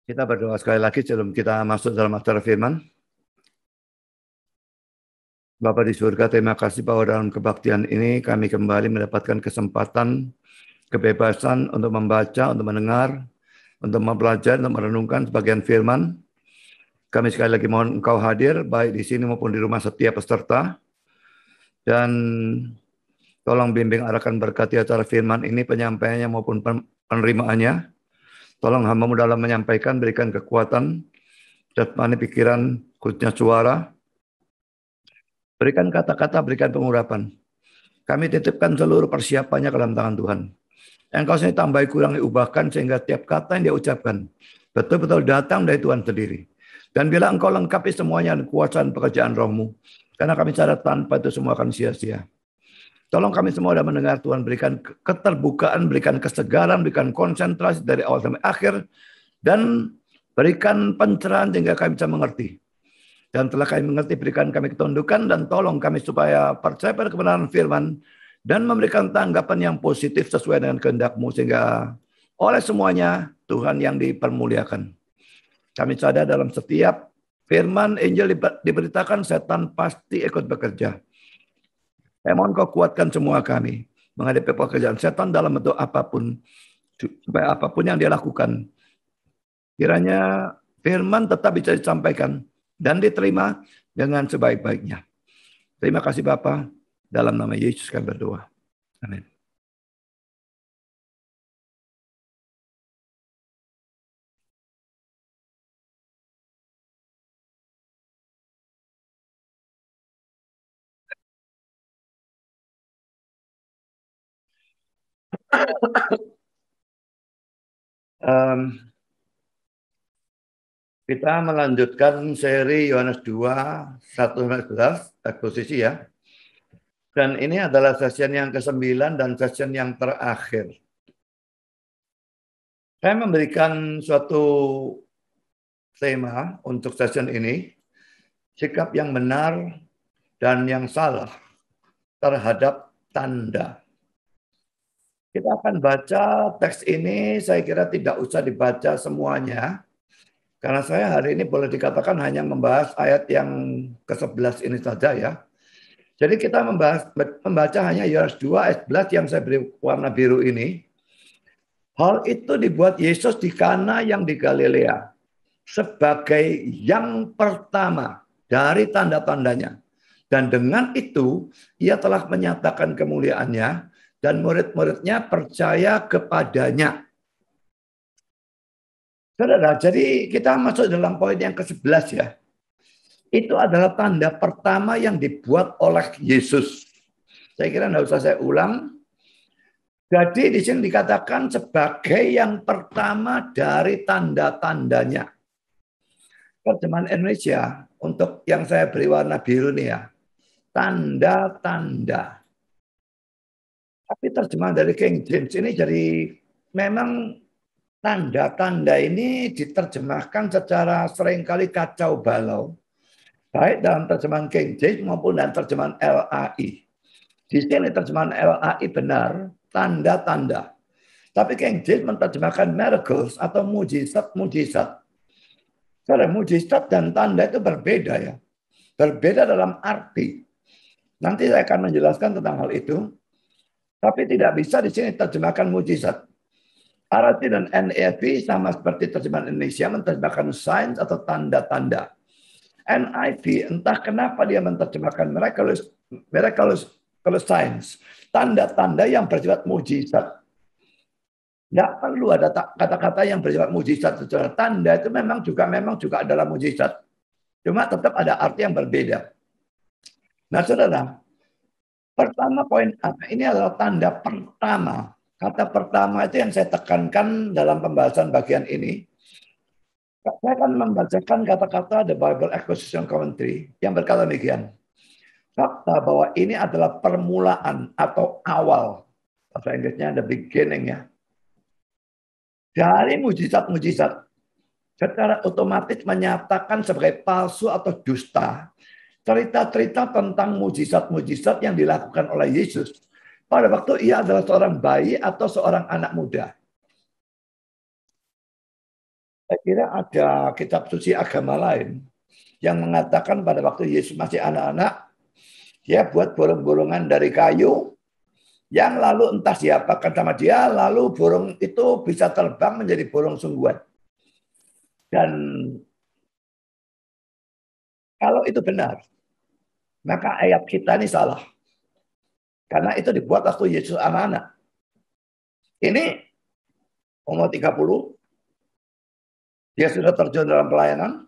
Kita berdoa sekali lagi sebelum kita masuk dalam acara firman. Bapa di surga, terima kasih bahwa dalam kebaktian ini kami kembali mendapatkan kesempatan, kebebasan untuk membaca, untuk mendengar, untuk mempelajari, untuk merenungkan sebagian firman. Kami sekali lagi mohon Engkau hadir, baik di sini maupun di rumah setiap peserta. Dan tolong bimbing arahkan berkati acara firman ini, penyampaiannya maupun penerimaannya. Tolong hamba-Mu dalam menyampaikan, berikan kekuatan, jasmani pikiran, khususnya suara. Berikan kata-kata, berikan pengurapan. Kami titipkan seluruh persiapannya ke dalam tangan Tuhan. Engkau sendiri tambahi, kurangi, ubahkan sehingga tiap kata yang dia ucapkan betul-betul datang dari Tuhan sendiri. Dan bila Engkau lengkapi semuanya dengan kuasa dan pekerjaan Roh-Mu, karena kami sadar tanpa itu semua akan sia-sia. Tolong kami semua sudah mendengar, Tuhan, berikan keterbukaan, berikan kesegaran, berikan konsentrasi dari awal sampai akhir, dan berikan pencerahan sehingga kami bisa mengerti. Dan telah kami mengerti, berikan kami ketundukan dan tolong kami supaya percaya pada kebenaran firman dan memberikan tanggapan yang positif sesuai dengan kehendak-Mu sehingga oleh semuanya Tuhan yang dipermuliakan. Kami sadar dalam setiap firman Injil diberitakan setan pasti ikut bekerja. Saya mohon Kau kuatkan semua kami menghadapi pekerjaan setan dalam bentuk apapun, supaya apapun yang dia lakukan, kiranya firman tetap bisa disampaikan dan diterima dengan sebaik-baiknya. Terima kasih Bapa, dalam nama Yesus kami berdoa. Amin. Kita melanjutkan seri Yohanes 2, 1-11, eksposisi ya. Dan ini adalah session yang ke-9 dan session yang terakhir. Saya memberikan suatu tema untuk session ini, sikap yang benar dan yang salah terhadap tanda. Kita akan baca teks ini, saya kira tidak usah dibaca semuanya, karena saya hari ini boleh dikatakan hanya membahas ayat yang ke-11 ini saja ya. Jadi kita membaca hanya Yohanes 2 ayat 11 yang saya beri warna biru ini. Hal itu dibuat Yesus di Kana yang di Galilea sebagai yang pertama dari tanda-tandanya. Dan dengan itu ia telah menyatakan kemuliaannya dan murid-muridnya percaya kepadanya. Saudara, jadi kita masuk dalam poin yang ke-11 ya. Itu adalah tanda pertama yang dibuat oleh Yesus. Saya kira tidak usah saya ulang. Jadi di sini dikatakan sebagai yang pertama dari tanda-tandanya. Terjemahan Indonesia untuk yang saya beri warna biru nih ya. Tanda-tanda. Tapi terjemahan dari King James ini jadi memang tanda-tanda ini diterjemahkan secara seringkali kacau balau. Baik dalam terjemahan King James maupun dalam terjemahan LAI. Di sini terjemahan LAI benar, tanda-tanda. Tapi King James menerjemahkan miracles atau mujizat-mujizat. Karena mujizat dan tanda itu berbeda ya. Berbeda dalam arti. Nanti saya akan menjelaskan tentang hal itu. Tapi tidak bisa di sini terjemahkan mujizat. RT dan NIV sama seperti terjemahan Indonesia menerjemahkan signs atau tanda-tanda. NIV entah kenapa dia menerjemahkan miraculous signs, tanda-tanda yang bersifat mujizat. Tidak perlu ada kata-kata yang bersifat mujizat secara tanda itu memang juga adalah mujizat. Cuma tetap ada arti yang berbeda. Nah, saudara, pertama poin ini adalah tanda pertama. Kata pertama itu yang saya tekankan dalam pembahasan bagian ini. Saya akan membacakan kata-kata The Bible Exposition Commentary yang berkata demikian. Fakta bahwa ini adalah permulaan atau awal. Bahasa Inggrisnya the beginning ya. Dari mujizat-mujizat secara otomatis menyatakan sebagai palsu atau dusta cerita-cerita tentang mujizat-mujizat yang dilakukan oleh Yesus pada waktu ia adalah seorang bayi atau seorang anak muda. Saya kira ada kitab suci agama lain yang mengatakan pada waktu Yesus masih anak-anak, dia buat burung-burungan dari kayu, yang lalu entah diapakan sama dia, lalu burung itu bisa terbang menjadi burung sungguhan. Dan kalau itu benar, maka ayat kita ini salah. Karena itu dibuat waktu Yesus anak-anak. Ini umur 30, dia sudah terjun dalam pelayanan,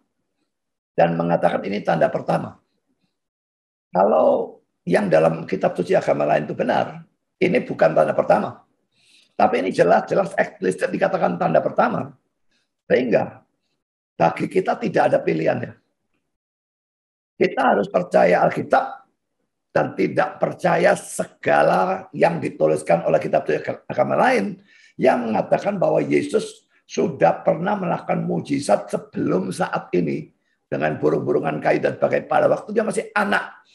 dan mengatakan ini tanda pertama. Kalau yang dalam kitab suci agama lain itu benar, ini bukan tanda pertama. Tapi ini jelas-jelas eksplisit dikatakan tanda pertama. Sehingga bagi kita tidak ada pilihannya. Kita harus percaya Alkitab dan tidak percaya segala yang dituliskan oleh kitab suci agama lain yang mengatakan bahwa Yesus sudah pernah melakukan mujizat sebelum saat ini dengan burung-burungan kayu dan sebagainya pada waktu dia masih anak.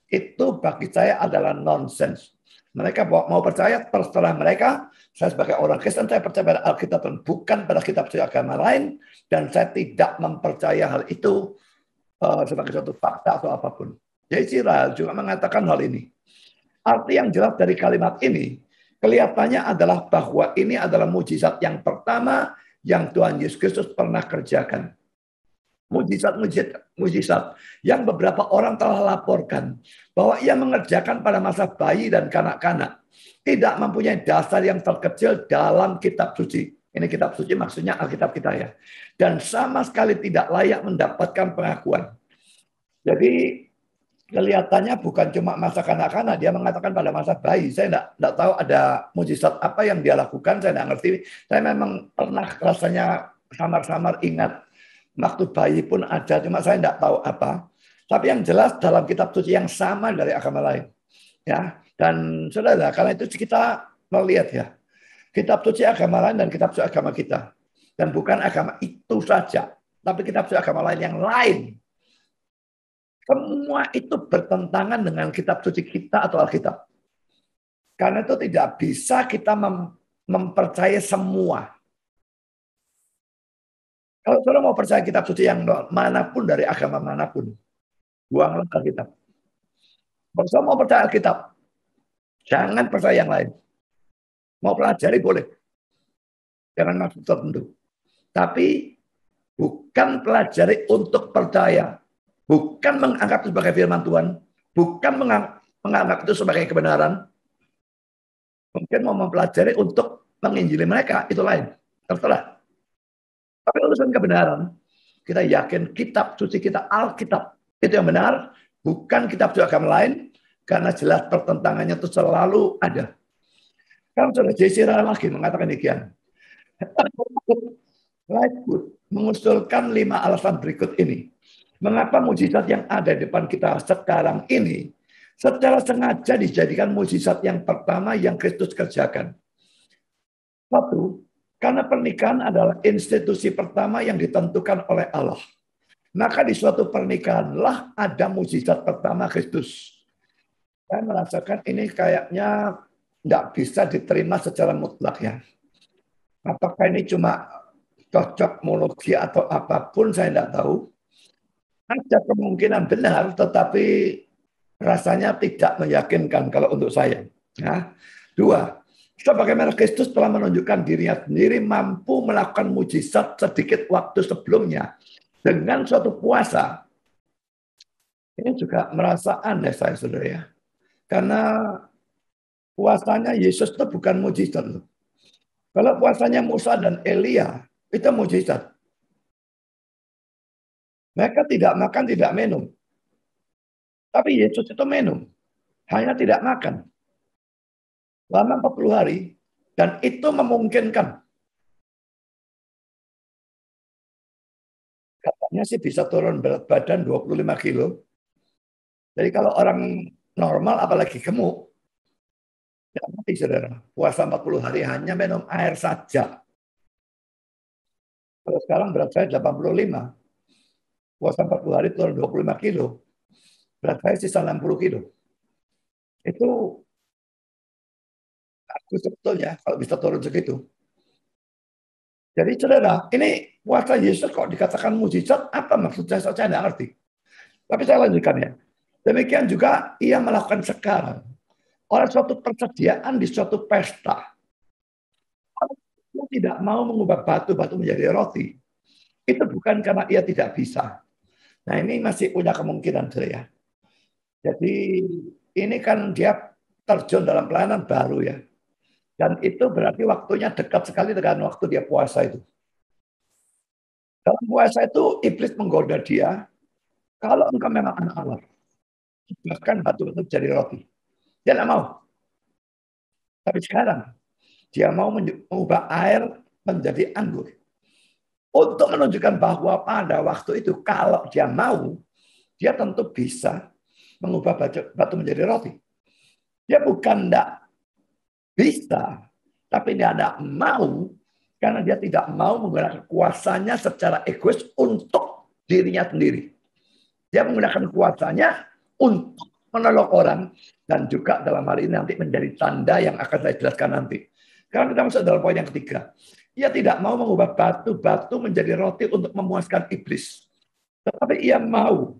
Itu bagi saya adalah nonsens. Mereka mau percaya terserah mereka. Saya sebagai orang Kristen saya percaya pada Alkitab dan bukan pada kitab suci agama lain, dan saya tidak mempercaya hal itu sebagai suatu fakta atau apapun. J.C. Ryle juga mengatakan hal ini. Arti yang jelas dari kalimat ini kelihatannya adalah bahwa ini adalah mujizat yang pertama yang Tuhan Yesus Kristus pernah kerjakan. Mujizat yang beberapa orang telah laporkan bahwa ia mengerjakan pada masa bayi dan kanak-kanak. Tidak mempunyai dasar yang terkecil dalam kitab suci. Ini kitab suci maksudnya Alkitab kita ya. Dan sama sekali tidak layak mendapatkan pengakuan. Jadi kelihatannya bukan cuma masa kanak-kanak, dia mengatakan pada masa bayi. Saya tidak tahu ada mujizat apa yang dia lakukan, saya tidak ngerti. Saya memang pernah rasanya samar-samar ingat waktu bayi pun ada, cuma saya tidak tahu apa. Tapi yang jelas dalam kitab suci yang sama dari agama lain. Ya, dan saudara, karena itu kita melihat ya, kitab suci agama lain dan kitab suci agama kita. Dan bukan agama itu saja, tapi kitab suci agama lain yang lain. Semua itu bertentangan dengan kitab suci kita atau Alkitab. Karena itu tidak bisa kita mempercayai semua. Kalau saudara mau percaya kitab suci yang manapun dari agama manapun, buanglah Alkitab. Kalau saudara mau percaya Alkitab, jangan percaya yang lain. Mau pelajari boleh. Jangan maksud tertentu. Tapi bukan pelajari untuk percaya. Bukan menganggap itu sebagai firman Tuhan. Bukan menganggap itu sebagai kebenaran. Mungkin mau mempelajari untuk menginjili mereka, itu lain. Terserah. Tapi urusan kebenaran, kita yakin kitab suci kita, Alkitab, itu yang benar. Bukan kitab suci agama lain. Karena jelas pertentangannya itu selalu ada. Kan sudah J.C. Ryle lagi mengatakan demikian. Lightfoot mengusulkan 5 alasan berikut ini. Mengapa mujizat yang ada di depan kita sekarang ini secara sengaja dijadikan mujizat yang pertama yang Kristus kerjakan. Satu, karena pernikahan adalah institusi pertama yang ditentukan oleh Allah. Maka di suatu pernikahanlah ada mujizat pertama Kristus. Saya merasakan ini kayaknya tidak bisa diterima secara mutlak ya. Apakah ini cuma cocokmologi atau apapun saya tidak tahu. Ada kemungkinan benar, tetapi rasanya tidak meyakinkan kalau untuk saya. Ya. Dua, sebagaimana Kristus telah menunjukkan dirinya sendiri mampu melakukan mujizat sedikit waktu sebelumnya dengan suatu puasa. Ini juga merasa aneh saya, saudara ya. Karena puasanya Yesus itu bukan mujizat. Kalau puasanya Musa dan Elia, itu mujizat. Mereka tidak makan, tidak minum. Tapi Yesus itu minum. Hanya tidak makan. Lama 40 hari. Dan itu memungkinkan. Katanya sih bisa turun berat badan 25 kilo. Jadi kalau orang normal, apalagi gemuk, tidak mati, saudara. Puasa 40 hari hanya minum air saja. Kalau sekarang berat saya 85. Puasa 40 hari turun 25 kilo. Berat saya sisa 60 kilo. Itu aku sebetulnya kalau bisa turun segitu. Jadi saudara, ini puasa Yesus kok dikatakan mujizat, apa maksudnya? Saya tidak ngerti. Tapi saya lanjutkan ya. Demikian juga ia melakukan sekarang. Oleh suatu persediaan di suatu pesta. Dia tidak mau mengubah batu-batu menjadi roti. Itu bukan karena ia tidak bisa. Nah ini masih punya kemungkinan saya. Jadi ini kan dia terjun dalam pelayanan baru ya. Dan itu berarti waktunya dekat sekali dengan waktu dia puasa itu. Dalam puasa itu iblis menggoda dia. Kalau engkau memang anak Allah, bahkan batu-batu jadi roti. Dia tidak mau. Tapi sekarang dia mau mengubah air menjadi anggur. Untuk menunjukkan bahwa pada waktu itu kalau dia mau, dia tentu bisa mengubah batu menjadi roti. Dia bukan tidak bisa, tapi dia tidak mau karena dia tidak mau menggunakan kuasanya secara egois untuk dirinya sendiri. Dia menggunakan kuasanya untuk menolong orang dan juga dalam hal ini nanti menjadi tanda yang akan saya jelaskan nanti. Karena kita masuk dalam poin yang ketiga. Ia tidak mau mengubah batu-batu menjadi roti untuk memuaskan iblis. Tetapi ia mau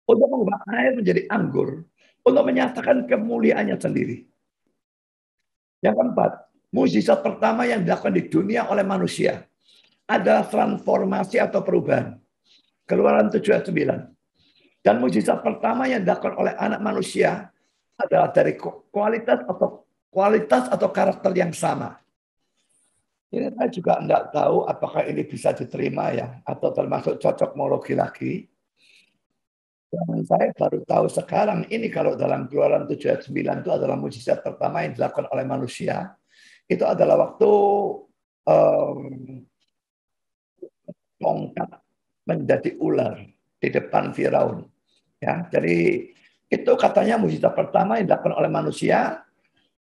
untuk mengubah air menjadi anggur untuk menyatakan kemuliaannya sendiri. Yang keempat, mukjizat pertama yang dilakukan di dunia oleh manusia adalah transformasi atau perubahan. Keluaran 7 ayat 9. Dan mukjizat pertama yang dilakukan oleh anak manusia adalah dari kualitas atau karakter yang sama. Ini saya juga tidak tahu apakah ini bisa diterima ya, atau termasuk cocokmologi lagi. Dan saya baru tahu sekarang ini kalau dalam Keluaran 7 ayat 9 itu adalah mukjizat pertama yang dilakukan oleh manusia. Itu adalah waktu tongkat menjadi ular di depan Firaun. Ya, jadi itu katanya mukjizat pertama yang dilakukan oleh manusia.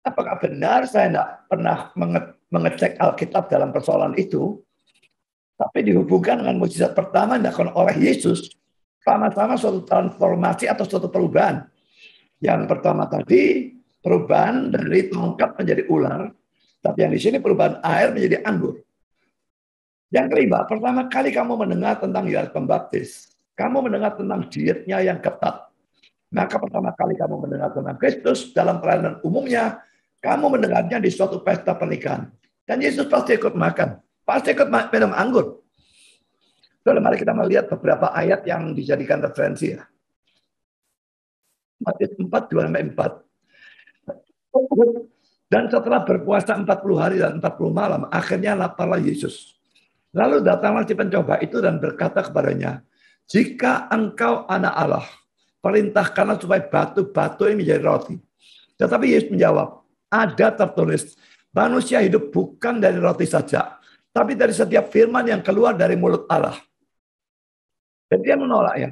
Apakah benar? Saya tidak pernah mengecek Alkitab dalam persoalan itu. Tapi dihubungkan dengan mukjizat pertama yang dilakukan oleh Yesus. Sama-sama suatu transformasi atau suatu perubahan. Yang pertama tadi, perubahan dari tongkat menjadi ular. Tapi yang di sini perubahan air menjadi anggur. Yang kelima, pertama kali kamu mendengar tentang Yohanes Pembaptis. Kamu mendengar tentang dietnya yang ketat. Maka pertama kali kamu mendengar tentang Kristus dalam pelayanan umumnya, kamu mendengarnya di suatu pesta pernikahan. Dan Yesus pasti ikut makan. Pasti ikut minum anggur. Lalu mari kita melihat beberapa ayat yang dijadikan referensi ya. Matius 4, 2-4. Dan setelah berpuasa 40 hari dan 40 malam, akhirnya laparlah Yesus. Lalu datanglah si pencoba itu dan berkata kepadanya, jika engkau anak Allah, perintahkanlah supaya batu-batu ini menjadi roti. Tetapi Yesus menjawab, ada tertulis, manusia hidup bukan dari roti saja, tapi dari setiap firman yang keluar dari mulut Allah. Dan dia menolak ya.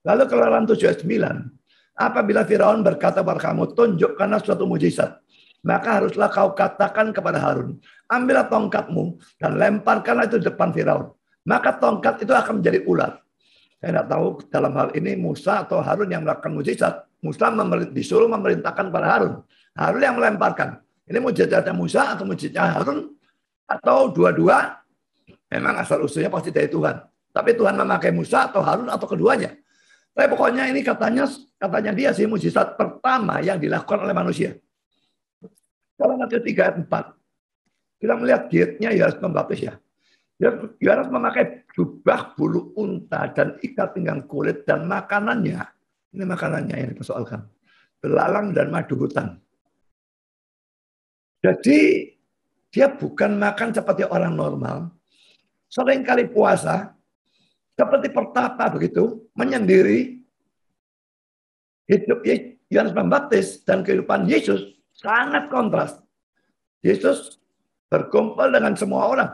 Lalu Keluaran 7 ayat 9, apabila Firaun berkata kepada kamu, tunjukkanlah suatu mujizat, maka haruslah kau katakan kepada Harun, ambillah tongkatmu dan lemparkanlah itu di depan Firaun. Maka tongkat itu akan menjadi ular. Saya tidak tahu dalam hal ini Musa atau Harun yang melakukan mujizat. Musa disuruh memerintahkan pada Harun. Harun yang melemparkan. Ini mujizatnya Musa atau mujizatnya Harun atau dua-dua memang asal usulnya pasti dari Tuhan. Tapi Tuhan memakai Musa atau Harun atau keduanya. Tapi pokoknya ini katanya dia sih mujizat pertama yang dilakukan oleh manusia. Kalau Matius 3 ayat 4. Kita melihat dietnya Yohanes Pembaptis ya. Yohanes memakai jubah bulu unta dan ikat pinggang kulit dan makanannya. Ini makanannya yang dipersoalkan. Belalang dan madu hutan. Jadi dia bukan makan seperti orang normal. Seringkali puasa seperti pertapa begitu, menyendiri. Hidup Yohanes Pembaptis dan kehidupan Yesus sangat kontras. Yesus berkumpul dengan semua orang.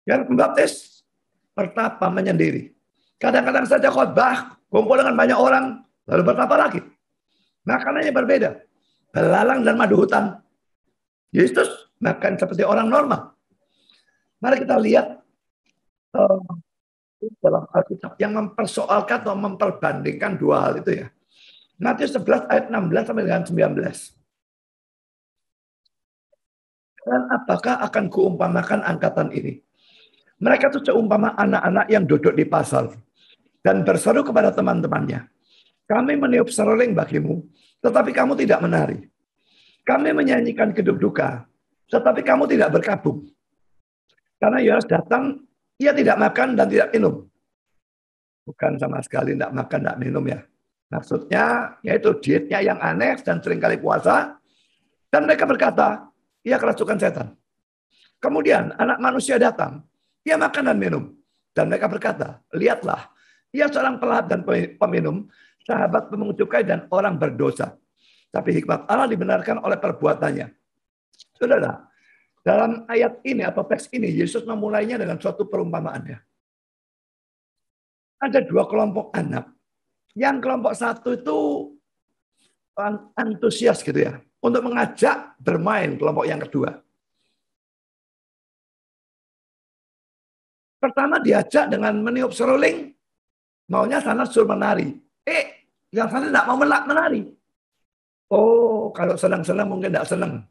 Yohanes Pembaptis pertapa menyendiri. Kadang-kadang saja khotbah, kumpul dengan banyak orang, lalu bertapa lagi. Makanannya berbeda. Belalang dan madu hutan. Yesus makan seperti orang normal. Mari kita lihat dalam Alkitab yang mempersoalkan atau memperbandingkan dua hal itu ya. Matius 11 ayat 16 sampai dengan 19. Dan apakah akan kuumpamakan angkatan ini? Mereka itu seumpama anak-anak yang duduk di pasar dan berseru kepada teman-temannya. Kami meniup seruling bagimu, tetapi kamu tidak menari. Kami menyanyikan keduk duka, tetapi kamu tidak berkabung. Karena Yohanes datang, ia tidak makan dan tidak minum. Bukan sama sekali tidak makan, tidak minum ya. Maksudnya yaitu dietnya yang aneh dan seringkali puasa. Dan mereka berkata, ia kerasukan setan. Kemudian anak manusia datang, ia makan dan minum. Dan mereka berkata, lihatlah, ia seorang pelahap dan peminum, sahabat pemungut cukai dan orang berdosa. Tapi hikmat Allah dibenarkan oleh perbuatannya. Saudara, dalam ayat ini atau teks ini, Yesus memulainya dengan suatu perumpamaan. Ada dua kelompok anak. Yang kelompok satu itu antusias gitu ya, untuk mengajak bermain kelompok yang kedua. Pertama diajak dengan meniup seruling, maunya sana suruh menari. Yang sana tidak mau menari. Oh, kalau senang-senang mungkin tidak senang.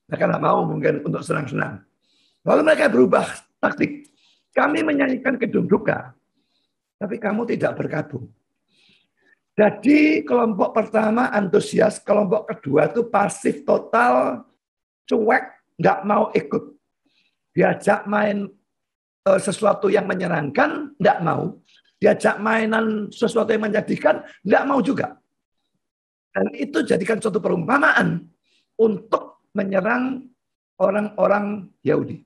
Mereka tidak mau mungkin untuk senang-senang. Lalu mereka berubah taktik. Kami menyanyikan kedung duka, tapi kamu tidak berkabung. Jadi kelompok pertama antusias, kelompok kedua itu pasif total, cuek, nggak mau ikut. Diajak main sesuatu yang menyenangkan, nggak mau. Diajak mainan sesuatu yang menyedihkan, nggak mau juga. Dan itu jadikan suatu perumpamaan untuk menyerang orang-orang Yahudi.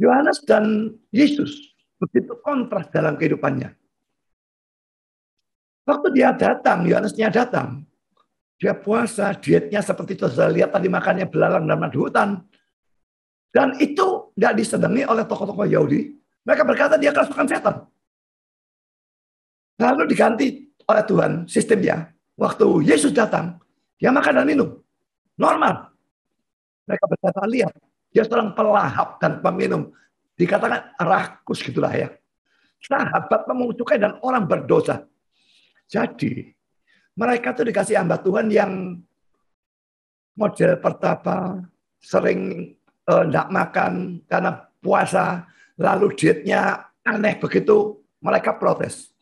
Yohanes dan Yesus begitu kontras dalam kehidupannya. Waktu dia datang, Yohanesnya datang. Dia puasa, dietnya seperti itu. Saya lihat tadi makannya belalang dan madu hutan. Dan itu tidak disenangi oleh tokoh-tokoh Yahudi. Mereka berkata dia kerasukan setan. Lalu diganti oleh Tuhan sistemnya. Waktu Yesus datang, dia makan dan minum. Normal. Mereka berkata, lihat, dia seorang pelahap dan peminum. Dikatakan rakus gitulah ya. Sahabat pemungut cukai dan orang berdosa. Jadi, mereka tuh dikasih hamba Tuhan yang model pertama, sering tidak makan karena puasa, lalu dietnya aneh begitu, mereka protes.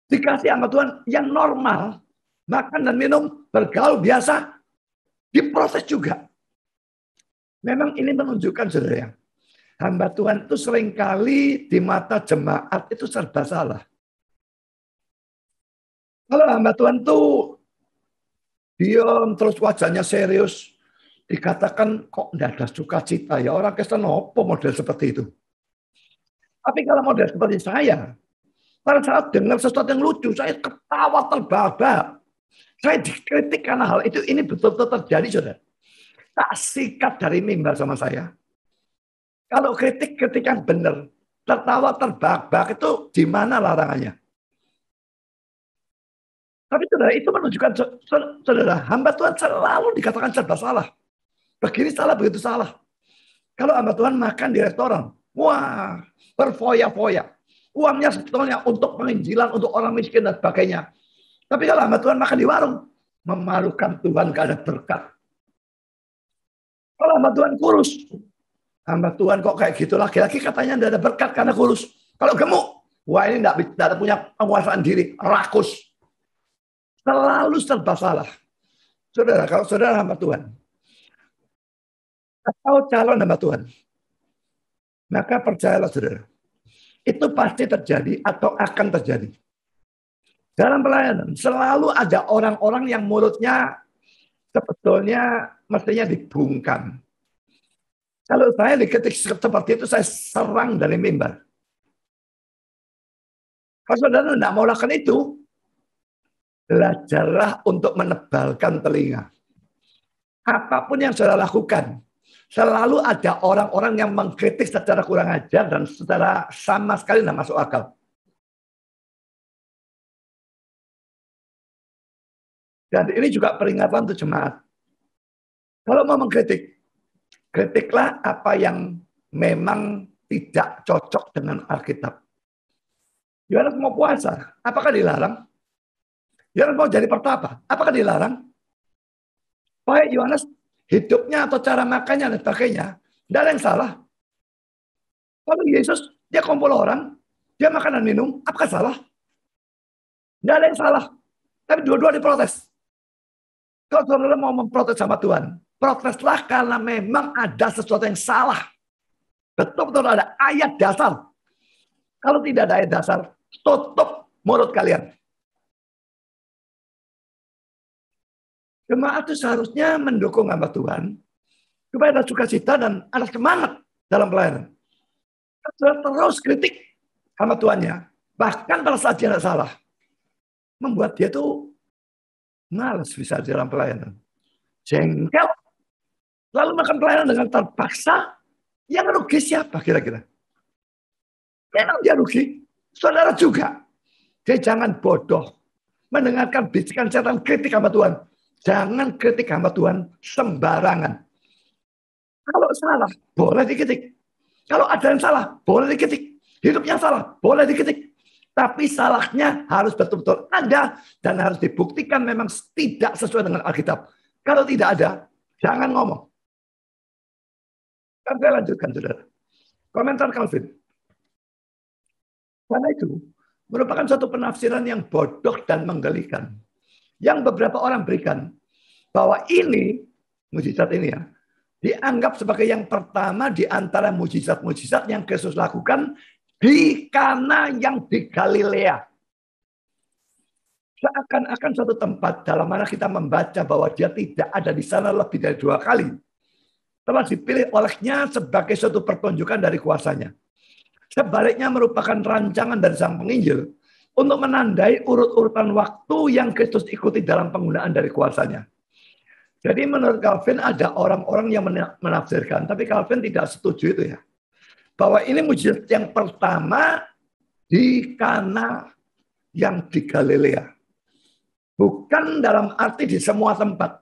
Dikasih hamba Tuhan yang normal, makan dan minum, bergaul biasa, diproses juga. Memang ini menunjukkan, saudara, hamba Tuhan itu seringkali di mata jemaat itu serba salah. Kalau hamba Tuhan itu diam, terus wajahnya serius, dikatakan kok tidak ada sukacita ya, orang Kristen apa model seperti itu. Tapi kalau model seperti saya, pada saat dengar sesuatu yang lucu, saya ketawa terbahak-bahak. Saya dikritik karena hal itu, ini betul-betul terjadi, saudara. Tak sikat dari mimbar sama saya. Kalau kritik yang benar, tertawa terbahak-bahak itu di mana larangannya? Tapi saudara, itu menunjukkan, saudara, hamba Tuhan selalu dikatakan serba salah. Begini salah, begitu salah. Kalau hamba Tuhan makan di restoran, wah, berfoya-foya. Uangnya sebetulnya untuk penginjilan, untuk orang miskin dan sebagainya. Tapi kalau hamba Tuhan makan di warung, memalukan Tuhan, gak ada berkat. Kalau hamba Tuhan kurus, hamba Tuhan kok kayak gitu, laki-laki katanya tidak ada berkat karena kurus. Kalau gemuk, wah ini tidak punya penguasaan diri, rakus. Selalu serba salah. Saudara, kalau saudara hamba Tuhan, atau calon hamba Tuhan, maka percayalah saudara, itu pasti terjadi atau akan terjadi. Dalam pelayanan, selalu ada orang-orang yang mulutnya sebetulnya mestinya dibungkam. Kalau saya diketik seperti itu, saya serang dari mimbar. Kalau saudara tidak mau lakukan itu, belajarlah untuk menebalkan telinga. Apapun yang saudara lakukan, selalu ada orang-orang yang mengkritik secara kurang ajar dan secara sama sekali tidak masuk akal. Dan ini juga peringatan untuk jemaat. Kalau mau mengkritik, kritiklah apa yang memang tidak cocok dengan Alkitab. Yohanes mau puasa, apakah dilarang? Yohanes mau jadi pertapa, apakah dilarang? Baik Yohanes hidupnya atau cara makannya dan sebagainya, tidak ada yang salah. Kalau Yesus, dia kumpul orang, dia makan dan minum, apakah salah? Tidak ada yang salah. Tapi dua-dua diprotes. Kalau saudara mau memprotes sama Tuhan, proteslah karena memang ada sesuatu yang salah. Betul-betul ada ayat dasar. Kalau tidak ada ayat dasar, tutup mulut kalian. Jemaat itu seharusnya mendukung hamba Tuhan supaya ada sukacita dan ada semangat dalam pelayanan. Terus kritik hamba Tuhannya, bahkan pada saat dia tidak salah, membuat dia tuh malas bisa dalam pelayanan. Jengkel, lalu makan pelayanan dengan terpaksa, yang rugi siapa kira-kira? Memang dia rugi, saudara juga. Jadi jangan bodoh mendengarkan bisikan setan kritik hamba Tuhan. Jangan kritik hamba Tuhan sembarangan. Kalau salah, boleh dikritik. Kalau ada yang salah, boleh dikritik. Hidupnya salah, boleh dikritik. Tapi salahnya harus betul-betul ada dan harus dibuktikan memang tidak sesuai dengan Alkitab. Kalau tidak ada, jangan ngomong. Kan saya lanjutkan, saudara. Komentar Calvin. Karena itu merupakan suatu penafsiran yang bodoh dan menggelikan. Yang beberapa orang berikan bahwa ini, mujizat ini ya, dianggap sebagai yang pertama di antara mujizat-mujizat yang Yesus lakukan di Kana yang di Galilea. Seakan-akan suatu tempat dalam mana kita membaca bahwa dia tidak ada di sana lebih dari 2 kali. Telah dipilih olehnya sebagai suatu pertunjukan dari kuasanya. Sebaliknya merupakan rancangan dari Sang Penginjil untuk menandai urut-urutan waktu yang Kristus ikuti dalam penggunaan dari kuasanya. Jadi menurut Calvin ada orang-orang yang menafsirkan, tapi Calvin tidak setuju itu ya. Bahwa ini mujizat yang pertama di Kana yang di Galilea. Bukan dalam arti di semua tempat.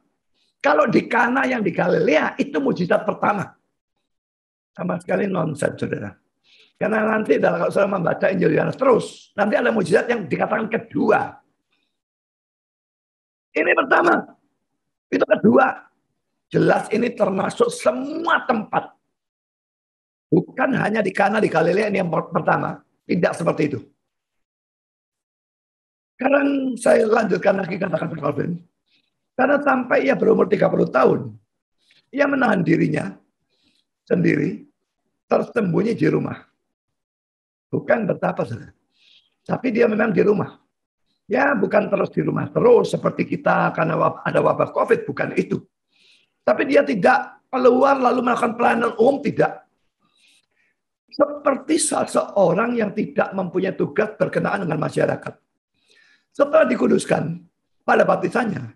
Kalau di Kana yang di Galilea itu mujizat pertama. Sama sekali nonsens, saudara. Karena nanti kalau saya membaca Injil Yohanes terus, nanti ada mujizat yang dikatakan kedua. Ini pertama, itu kedua. Jelas ini termasuk semua tempat. Bukan hanya di Kana di Galilea ini yang pertama. Tidak seperti itu. Sekarang saya lanjutkan lagi kata-kata Calvin. Karena sampai ia berumur 30 tahun, ia menahan dirinya sendiri, tersembunyi di rumah. Bukan betapa saja. Tapi dia memang di rumah. Ya bukan terus di rumah terus seperti kita karena ada wabah COVID, bukan itu. Tapi dia tidak keluar lalu melakukan pelayanan umum, tidak. Seperti seseorang yang tidak mempunyai tugas berkenaan dengan masyarakat. Setelah dikuduskan pada baptisannya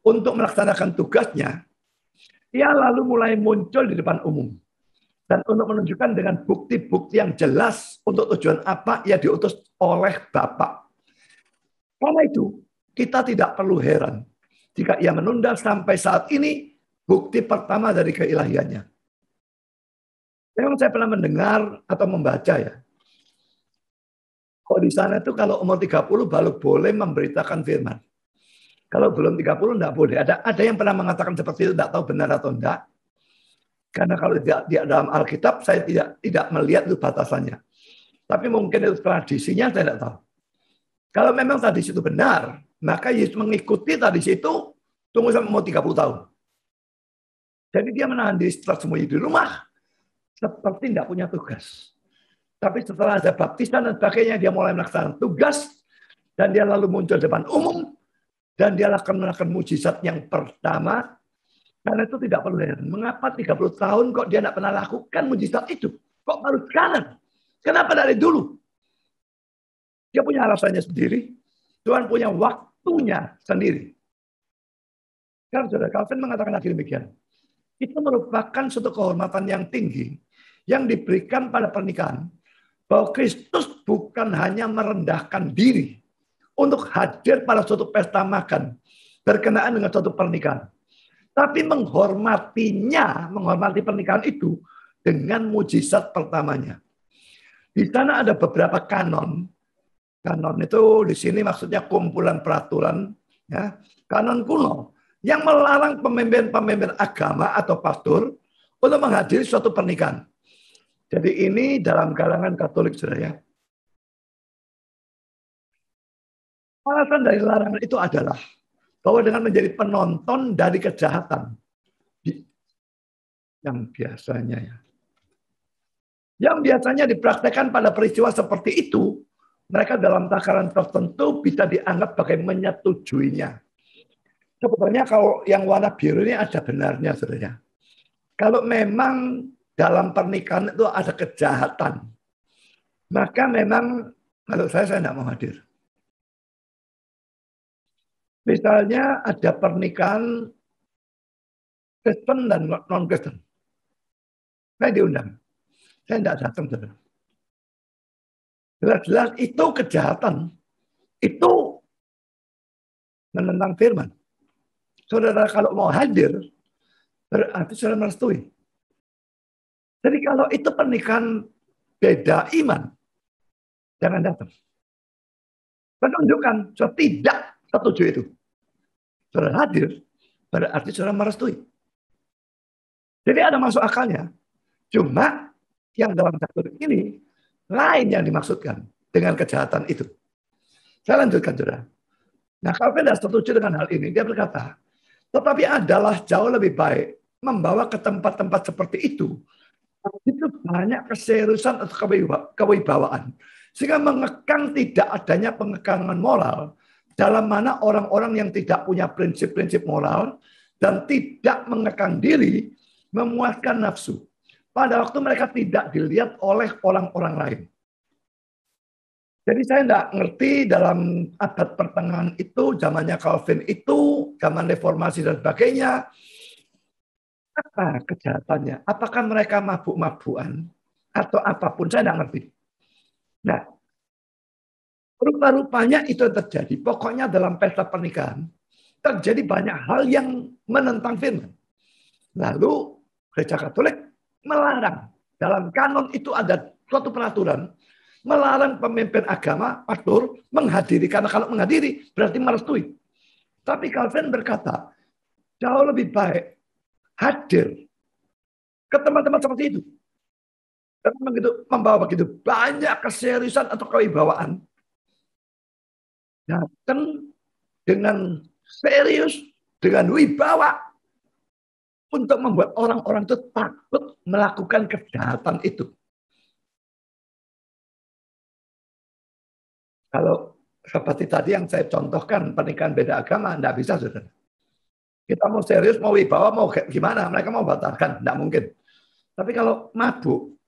untuk melaksanakan tugasnya, ia lalu mulai muncul di depan umum. Dan untuk menunjukkan dengan bukti-bukti yang jelas untuk tujuan apa ia diutus oleh Bapa. Karena itu, kita tidak perlu heran jika ia menunda sampai saat ini bukti pertama dari keilahiannya. Memang saya pernah mendengar atau membaca ya. Kok di sana itu kalau umur 30 baru boleh memberitakan firman. Kalau belum 30 enggak boleh. Ada yang pernah mengatakan seperti itu, enggak tahu benar atau enggak. Karena kalau di dalam Alkitab saya tidak melihat itu batasannya. Tapi mungkin itu tradisinya saya tidak tahu. Kalau memang tradisi itu benar, maka Yesus mengikuti tradisi itu tunggu sampai umur 30 tahun. Jadi dia menahan diri tersembunyi di rumah seperti tidak punya tugas. Tapi setelah ada baptisan dan sebagainya, dia mulai melaksanakan tugas dan dia lalu muncul di depan umum dan dia akan melakukan mujizat yang pertama. Karena itu tidak perlu heran. Mengapa 30 tahun kok dia tidak pernah lakukan mujizat itu? Kok baru sekarang? Kenapa dari dulu? Dia punya alasannya sendiri. Tuhan punya waktunya sendiri. Karena saudara Calvin mengatakan lagi demikian. Itu merupakan suatu kehormatan yang tinggi yang diberikan pada pernikahan. Bahwa Kristus bukan hanya merendahkan diri untuk hadir pada suatu pesta makan berkenaan dengan suatu pernikahan. Tapi menghormati pernikahan itu dengan mujizat pertamanya. Di sana ada beberapa kanon. Kanon itu di sini maksudnya kumpulan peraturan, ya, kanon kuno yang melarang pemimpin-pemimpin agama atau pastor untuk menghadiri suatu pernikahan. Jadi ini dalam kalangan Katolik, saudara ya. Alasan dari larangan itu adalah bahwa dengan menjadi penonton dari kejahatan yang biasanya dipraktekkan pada peristiwa seperti itu, mereka dalam takaran tertentu bisa dianggap sebagai menyetujuinya. Sebetulnya kalau yang warna biru ini ada benarnya, saudara. Kalau memang dalam pernikahan itu ada kejahatan, maka memang kalau saya tidak mau hadir. Misalnya ada pernikahan Kristen dan non-Kristen. Saya diundang. Saya tidak datang, saudara. Jelas-jelas itu kejahatan. Itu menentang firman. Saudara kalau mau hadir, berarti saudara merestui. Jadi kalau itu pernikahan beda iman, jangan datang. Menunjukkan saudara tidak setuju itu. Saudara hadir, berarti saudara merestui. Jadi ada masuk akalnya. Cuma yang dalam Katolik ini lain yang dimaksudkan dengan kejahatan itu. Saya lanjutkan, saudara. Nah, kalau tidak setuju dengan hal ini, dia berkata, tetapi adalah jauh lebih baik membawa ke tempat-tempat seperti itu banyak keseriusan atau kewibawaan. Sehingga mengekang tidak adanya pengekangan moral dalam mana orang-orang yang tidak punya prinsip-prinsip moral dan tidak mengekang diri memuaskan nafsu. Pada waktu mereka tidak dilihat oleh orang-orang lain. Jadi saya tidak ngerti dalam abad pertengahan itu, zamannya Calvin itu, zaman reformasi dan sebagainya, apa kejahatannya? Apakah mereka mabuk-mabukan atau apapun, saya tidak ngerti. Nah, rupa-rupanya itu yang terjadi. Pokoknya dalam pesta pernikahan, terjadi banyak hal yang menentang firman. Lalu Gereja Katolik melarang. Dalam kanon itu ada suatu peraturan, melarang pemimpin agama, pastor, menghadiri. Karena kalau menghadiri, berarti merestui. Tapi Calvin berkata, jauh lebih baik hadir ke tempat-tempat seperti itu. Karena begitu, membawa begitu banyak keseriusan atau kewibawaan. Datang dengan serius, dengan wibawa, untuk membuat orang-orang itu takut melakukan kejahatan itu. Kalau seperti tadi yang saya contohkan, pernikahan beda agama, tidak bisa, saudara. Kita mau serius, mau wibawa, mau gimana, mereka mau batalkan, tidak mungkin. Tapi kalau mabuk,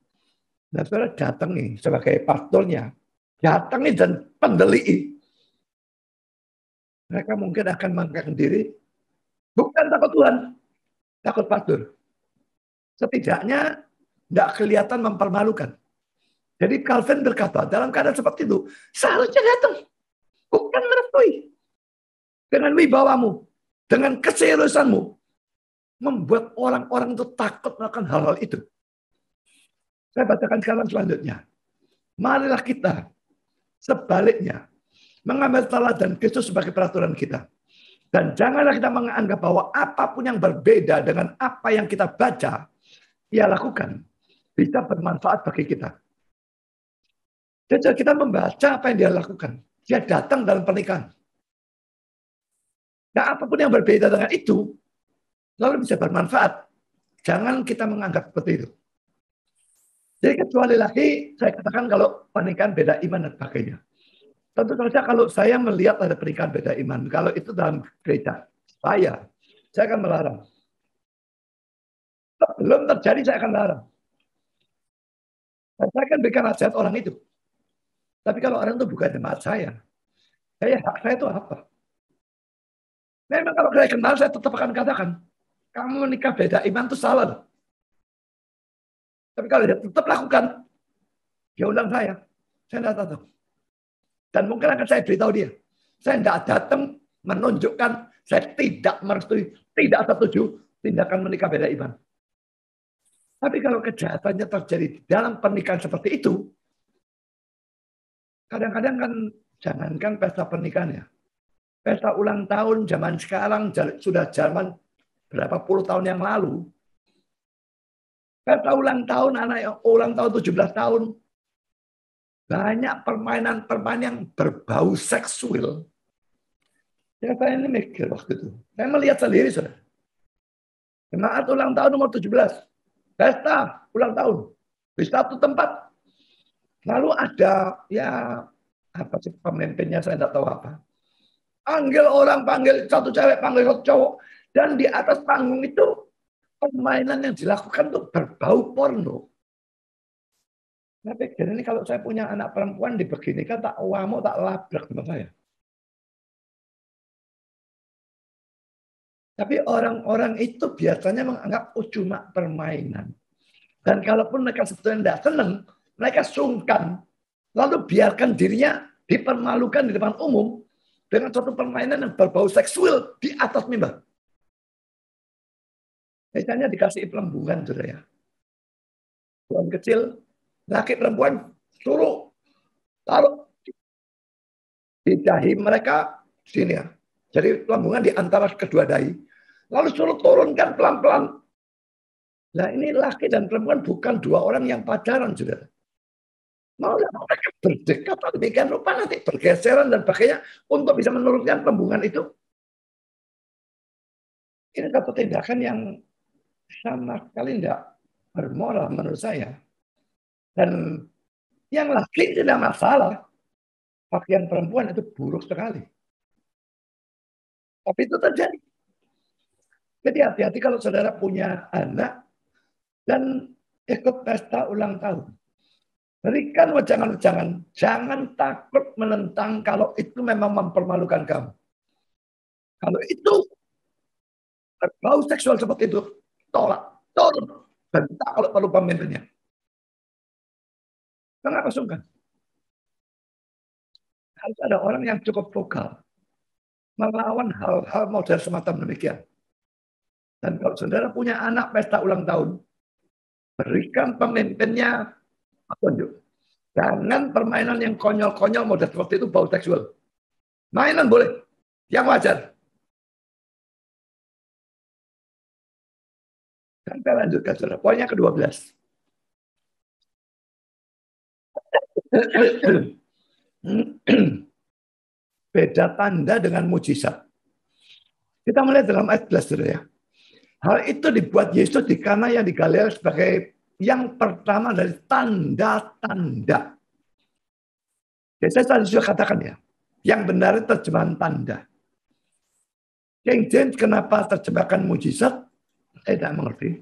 nah saudara datang nih sebagai pastornya, datang nih dan pendelii, mereka mungkin akan mengangkat diri, bukan takut Tuhan, takut pastor. Setidaknya tidak kelihatan mempermalukan. Jadi Calvin berkata, dalam keadaan seperti itu, seharusnya datang. Bukan merestui. Dengan wibawamu, dengan keseriusanmu, membuat orang-orang itu takut melakukan hal-hal itu. Saya bacakan sekarang selanjutnya. Marilah kita sebaliknya mengambil teladan Kristus sebagai peraturan kita. Dan janganlah kita menganggap bahwa apapun yang berbeda dengan apa yang kita baca, ia lakukan, bisa bermanfaat bagi kita. Jadi kita membaca apa yang dia lakukan. Dia datang dalam pernikahan. Nah, apapun yang berbeda dengan itu, lalu bisa bermanfaat. Jangan kita menganggap seperti itu. Jadi kecuali lagi, saya katakan kalau pernikahan beda iman dan sebagainya. Tentu saja kalau saya melihat ada pernikahan beda iman, kalau itu dalam gereja, saya akan melarang. Sebelum terjadi, saya akan melarang. Dan saya akan berikan nasihat orang itu. Tapi kalau orang itu bukan jemaat saya hak saya itu apa? Memang kalau saya kenal, saya tetap akan katakan, kamu menikah beda iman itu salah. Tapi kalau dia tetap lakukan, dia undang saya tidak tahu. Dan mungkin akan saya beritahu dia. Saya tidak datang menunjukkan saya tidak merestui, tidak setuju tindakan menikah beda iman. Tapi kalau kejahatannya terjadi di dalam pernikahan seperti itu, kadang-kadang kan jangankan pesta pernikahan ya. Pesta ulang tahun zaman sekarang sudah zaman berapa puluh tahun yang lalu. Pesta ulang tahun, anak yang ulang tahun 17 tahun. Banyak permainan-permainan yang berbau seksual. Ya, saya ini mikir waktu itu. Saya melihat sendiri, saudara. Jemaat ulang tahun nomor 17. Pesta ulang tahun. Di satu tempat. Lalu ada, ya, apa sih pemimpinnya, saya tidak tahu apa. Panggil orang, panggil satu cewek, panggil satu cowok. Dan di atas panggung itu, permainan yang dilakukan itu berbau porno. Saya pikir ini kalau saya punya anak perempuan dibeginikan, tak wamuk, tak labrak sama saya. Tapi orang-orang itu biasanya menganggap cuma permainan. Dan kalaupun mereka sebetulnya tidak senang, mereka sungkan. Lalu biarkan dirinya dipermalukan di depan umum dengan suatu permainan yang berbau seksual di atas mimbar. Misalnya dikasih pelembungan, saudara ya. Tuan kecil, laki perempuan, suruh taruh di dahi mereka sini ya. Jadi pelembungan di antara kedua dahi. Lalu suruh turunkan pelan-pelan. Nah ini laki dan perempuan bukan dua orang yang pacaran, saudara. Mau mereka berdekat demikian rupa nanti bergeseran dan sebagainya untuk bisa menurunkan pembungan itu. Ini satu tindakan yang sama sekali tidak bermoral menurut saya. Dan yang laki tidak masalah. Pakaian perempuan itu buruk sekali. Tapi itu terjadi. Jadi hati-hati kalau saudara punya anak dan ikut pesta ulang tahun. Berikan wejangan-wejangan. Jangan takut menentang kalau itu memang mempermalukan kamu. Kalau itu berbau seksual seperti itu, tolak, tolong, bentak kalau perlu pemimpinnya. Kenapa sungkan? Harus ada orang yang cukup vokal melawan hal-hal model semacam demikian. Dan kalau saudara punya anak pesta ulang tahun, berikan pemimpinnya petunjuk. Jangan permainan yang konyol-konyol model seperti itu bau seksual. Mainan boleh, yang wajar. Dan saya lanjutkan, saudara. Poinnya ke-12. Beda tanda dengan mujizat. Kita melihat dalam ayat 11, saudara ya. Hal itu dibuat Yesus di Kana yang di Galilea sebagai yang pertama dari tanda-tanda. Jadi saya tadi sudah katakan ya, yang benar itu terjemahan tanda. King James kenapa terjemahkan mujizat? Saya tidak mengerti.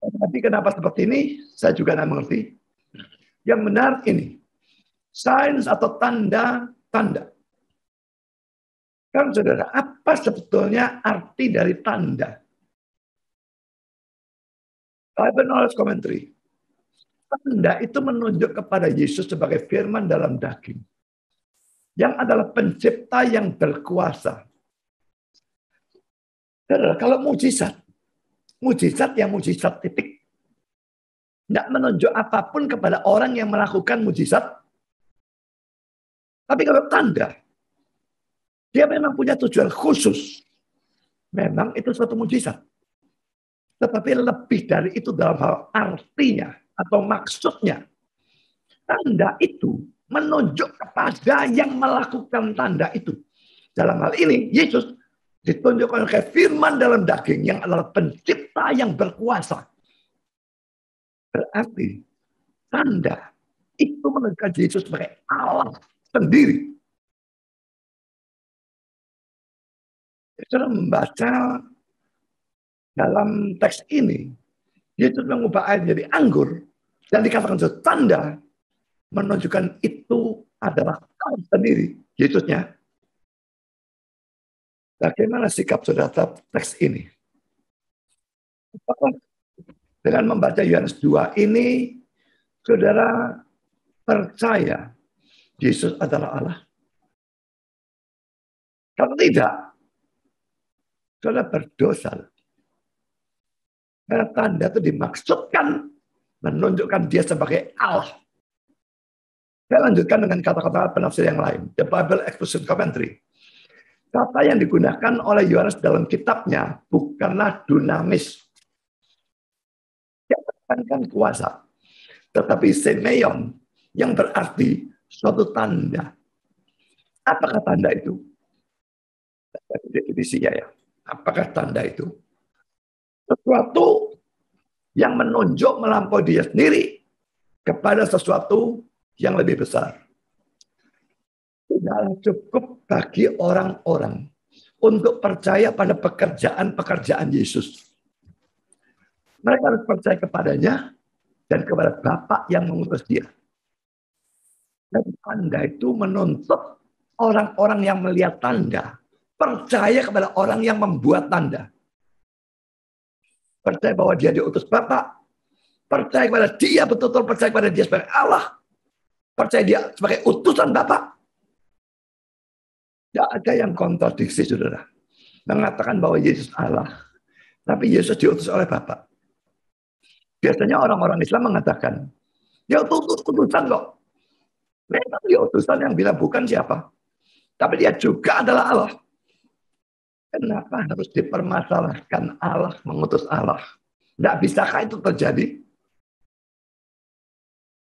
Tapi kenapa seperti ini? Saya juga tidak mengerti. Yang benar ini, signs atau tanda-tanda. Kan saudara, apa sebetulnya arti dari tanda? Bible Knowledge Commentary. Tanda itu menunjuk kepada Yesus sebagai firman dalam daging. Yang adalah pencipta yang berkuasa. Saudara, kalau mujizat yang mujizat titik. Tidak menunjuk apapun kepada orang yang melakukan mujizat. Tapi kalau tanda, dia memang punya tujuan khusus. Memang itu suatu mujizat. Tetapi lebih dari itu dalam hal artinya atau maksudnya. Tanda itu menunjuk kepada yang melakukan tanda itu. Dalam hal ini, Yesus ditunjukkan oleh firman dalam daging yang adalah pencipta yang berkuasa. Berarti tanda itu menunjukkan Yesus sebagai Allah sendiri. Saudara membaca dalam teks ini, Yesus mengubah air menjadi anggur dan dikatakan sebagai tanda menunjukkan itu adalah Allah sendiri, Yesusnya. Bagaimana sikap saudara terhadap teks ini? Dengan membaca Yohanes 2 ini, saudara percaya Yesus adalah Allah? Kalau tidak, saudara berdosa. Karena tanda itu dimaksudkan menunjukkan dia sebagai Allah. Saya lanjutkan dengan kata-kata penafsir yang lain. The Bible Exposition Commentary. Kata yang digunakan oleh Yohanes dalam kitabnya bukanlah dunamis, kan kuasa, tetapi semeion yang berarti suatu tanda. Apakah tanda itu? Definisinya ya. Apakah tanda itu? Sesuatu yang menunjuk melampaui dia sendiri kepada sesuatu yang lebih besar. Tidak cukup bagi orang-orang untuk percaya pada pekerjaan-pekerjaan Yesus. Mereka harus percaya kepadanya dan kepada Bapa yang mengutus dia. Dan tanda itu menuntut orang-orang yang melihat tanda percaya kepada orang yang membuat tanda. Percaya bahwa dia diutus Bapa, percaya kepada dia, betul-betul percaya kepada dia sebagai Allah, percaya dia sebagai utusan Bapa. Tidak ada yang kontradiksi, saudara. Mengatakan bahwa Yesus Allah, tapi Yesus diutus oleh Bapa. Biasanya orang-orang Islam mengatakan, dia utusan kok. Memang dia utusan, yang bilang bukan siapa. Tapi dia juga adalah Allah. Kenapa harus dipermasalahkan Allah mengutus Allah? Tidak bisakah itu terjadi?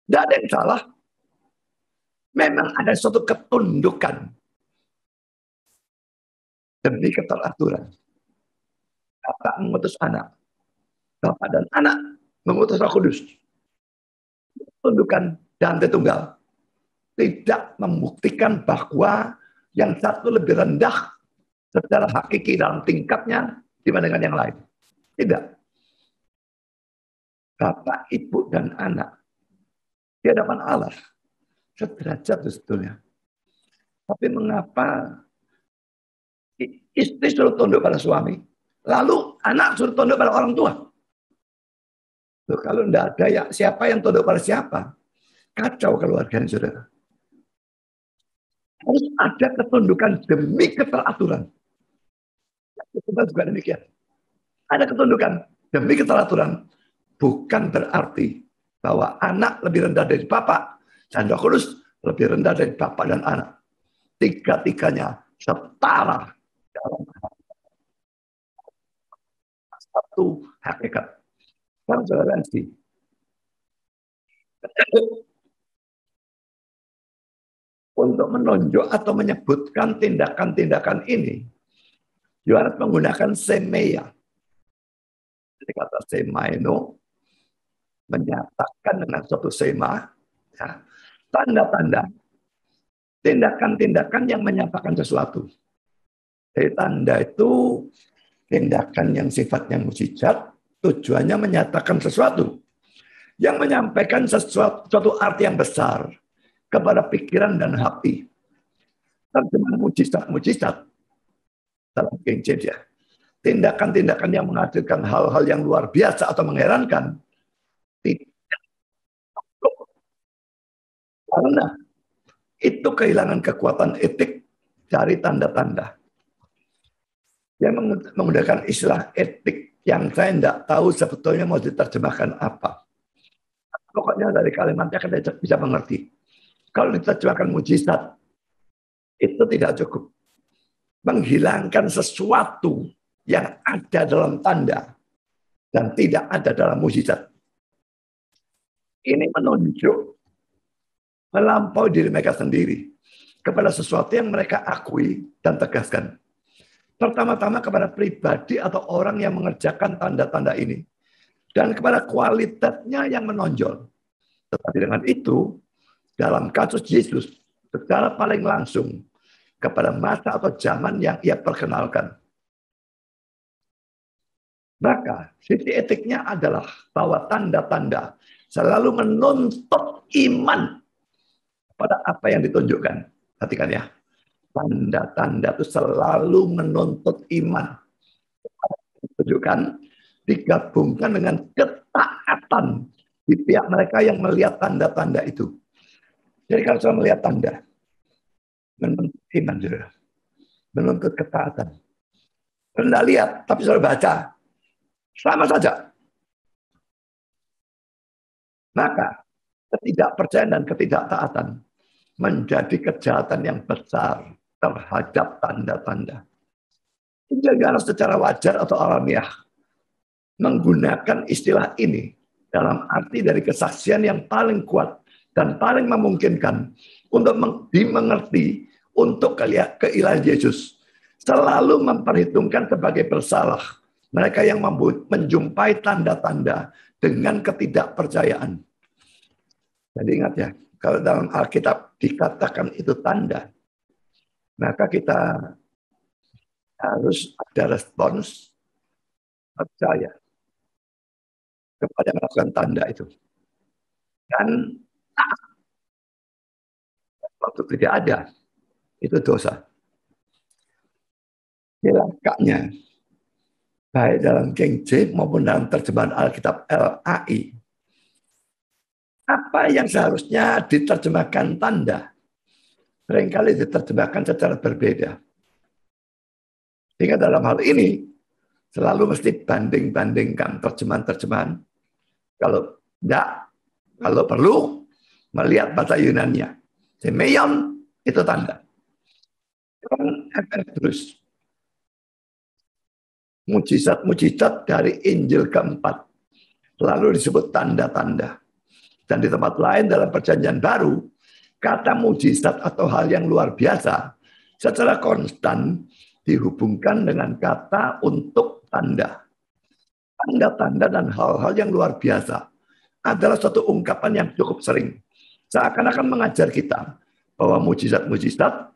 Tidak ada yang salah. Memang ada suatu ketundukan demi keteraturan. Bapak mengutus anak. Bapak dan anak mengutus Roh Kudus. Tundukan dan Tritunggal tidak membuktikan bahwa yang satu lebih rendah secara hakiki dalam tingkatnya dibandingkan yang lain. Tidak. Bapak, ibu, dan anak di hadapan Allah sederajat sebetulnya. Tapi mengapa istri suruh tunduk pada suami, lalu anak suruh tunduk pada orang tua? Loh, kalau tidak ada ya siapa yang tunduk pada siapa? Kacau keluarganya, saudara. Harus ada ketundukan demi keteraturan. Kita juga demikian. Ada ketundukan demi keteraturan. Bukan berarti bahwa anak lebih rendah dari bapak dan Roh Kudus lebih rendah dari bapak dan anak. Tiga-tiganya setara dalam satu hakikat. Kan toleransi. Untuk menunjuk atau menyebutkan tindakan-tindakan ini, Yohanes menggunakan semeia. Jadi kata semaino menyatakan dengan suatu sema, ya, tanda-tanda, tindakan-tindakan yang menyatakan sesuatu. Jadi tanda itu tindakan yang sifatnya mukjizat, tujuannya menyatakan sesuatu, yang menyampaikan suatu arti yang besar kepada pikiran dan hati. Terjemahan mukjizat dalam King James ya. Tindakan-tindakan yang menghasilkan hal-hal yang luar biasa atau mengherankan. Karena itu kehilangan kekuatan etik dari tanda-tanda. Yang menggunakan istilah etik yang saya tidak tahu sebetulnya mau diterjemahkan apa. Pokoknya dari kalimatnya kita bisa mengerti. Kalau diterjemahkan mujizat, itu tidak cukup. Menghilangkan sesuatu yang ada dalam tanda dan tidak ada dalam mujizat. Ini menunjuk melampaui diri mereka sendiri kepada sesuatu yang mereka akui dan tegaskan. Pertama-tama kepada pribadi atau orang yang mengerjakan tanda-tanda ini. Dan kepada kualitasnya yang menonjol. Tetapi dengan itu, dalam kasus Yesus, secara paling langsung kepada masa atau zaman yang ia perkenalkan. Maka sisi etiknya adalah bahwa tanda-tanda selalu menuntut iman pada apa yang ditunjukkan. Perhatikan ya. Tanda-tanda itu selalu menuntut iman. Tunjukkan digabungkan dengan ketaatan di pihak mereka yang melihat tanda-tanda itu. Jadi kalau saya melihat tanda, menuntut iman, menuntut ketaatan. Anda lihat, tapi saya baca, sama saja. Maka ketidakpercayaan dan ketidaktaatan menjadi kejahatan yang besar terhadap tanda-tanda. Injil Yohanes secara wajar atau alamiah menggunakan istilah ini dalam arti dari kesaksian yang paling kuat dan paling memungkinkan untuk dimengerti untuk keilahian Yesus. Selalu memperhitungkan sebagai bersalah mereka yang menjumpai tanda-tanda dengan ketidakpercayaan. Jadi ingat ya, kalau dalam Alkitab dikatakan itu tanda, maka kita harus ada respons percaya kepada melakukan tanda itu. Dan waktu tidak ada, itu dosa. Celakanya, baik dalam King James maupun dalam terjemahan Alkitab LAI, apa yang seharusnya diterjemahkan tanda, seringkali diterjemahkan secara berbeda. Sehingga dalam hal ini, selalu mesti banding-bandingkan terjemahan-terjemahan. Kalau tidak, kalau perlu, melihat bahasa Yunani-nya. Semeion, itu tanda. Terus, mujizat-mujizat dari Injil keempat, selalu disebut tanda-tanda. Dan di tempat lain dalam perjanjian baru, kata mujizat atau hal yang luar biasa secara konstan dihubungkan dengan kata untuk tanda. Tanda-tanda dan hal-hal yang luar biasa adalah suatu ungkapan yang cukup sering. Seakan-akan mengajar kita bahwa mujizat-mujizat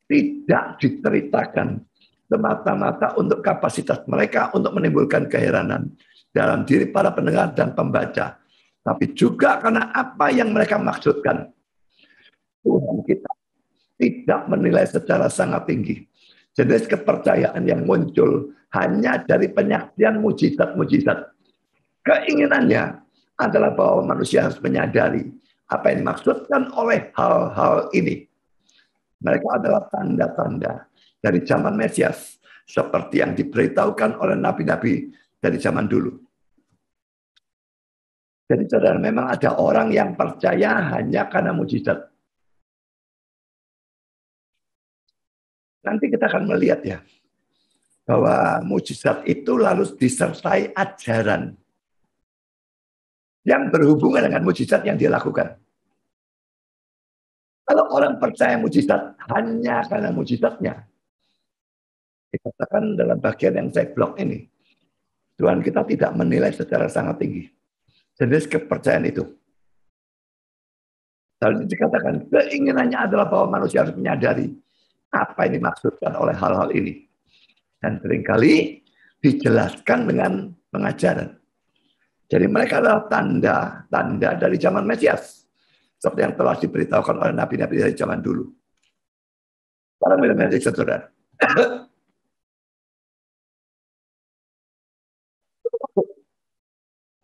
tidak diceritakan semata-mata untuk kapasitas mereka untuk menimbulkan keheranan dalam diri para pendengar dan pembaca, tapi juga karena apa yang mereka maksudkan. Tuhan kita tidak menilai secara sangat tinggi jenis kepercayaan yang muncul hanya dari penyaksian mujizat-mujizat. Keinginannya adalah bahwa manusia harus menyadari apa yang dimaksudkan oleh hal-hal ini. Mereka adalah tanda-tanda dari zaman Mesias, seperti yang diberitahukan oleh nabi-nabi dari zaman dulu. Jadi saudara, memang ada orang yang percaya hanya karena mujizat. Nanti kita akan melihat ya, bahwa mujizat itu lalu disertai ajaran yang berhubungan dengan mujizat yang dilakukan. Kalau orang percaya mujizat hanya karena mujizatnya, dikatakan dalam bagian yang saya blok ini, Tuhan kita tidak menilai secara sangat tinggi jenis kepercayaan itu. Lalu dikatakan keinginannya adalah bahwa manusia harus menyadari apa yang dimaksudkan oleh hal-hal ini. Dan seringkali dijelaskan dengan pengajaran. Jadi mereka adalah tanda-tanda dari zaman Mesias. Seperti yang telah diberitahukan oleh nabi-nabi dari zaman dulu. Sekarang bila-bila saudara.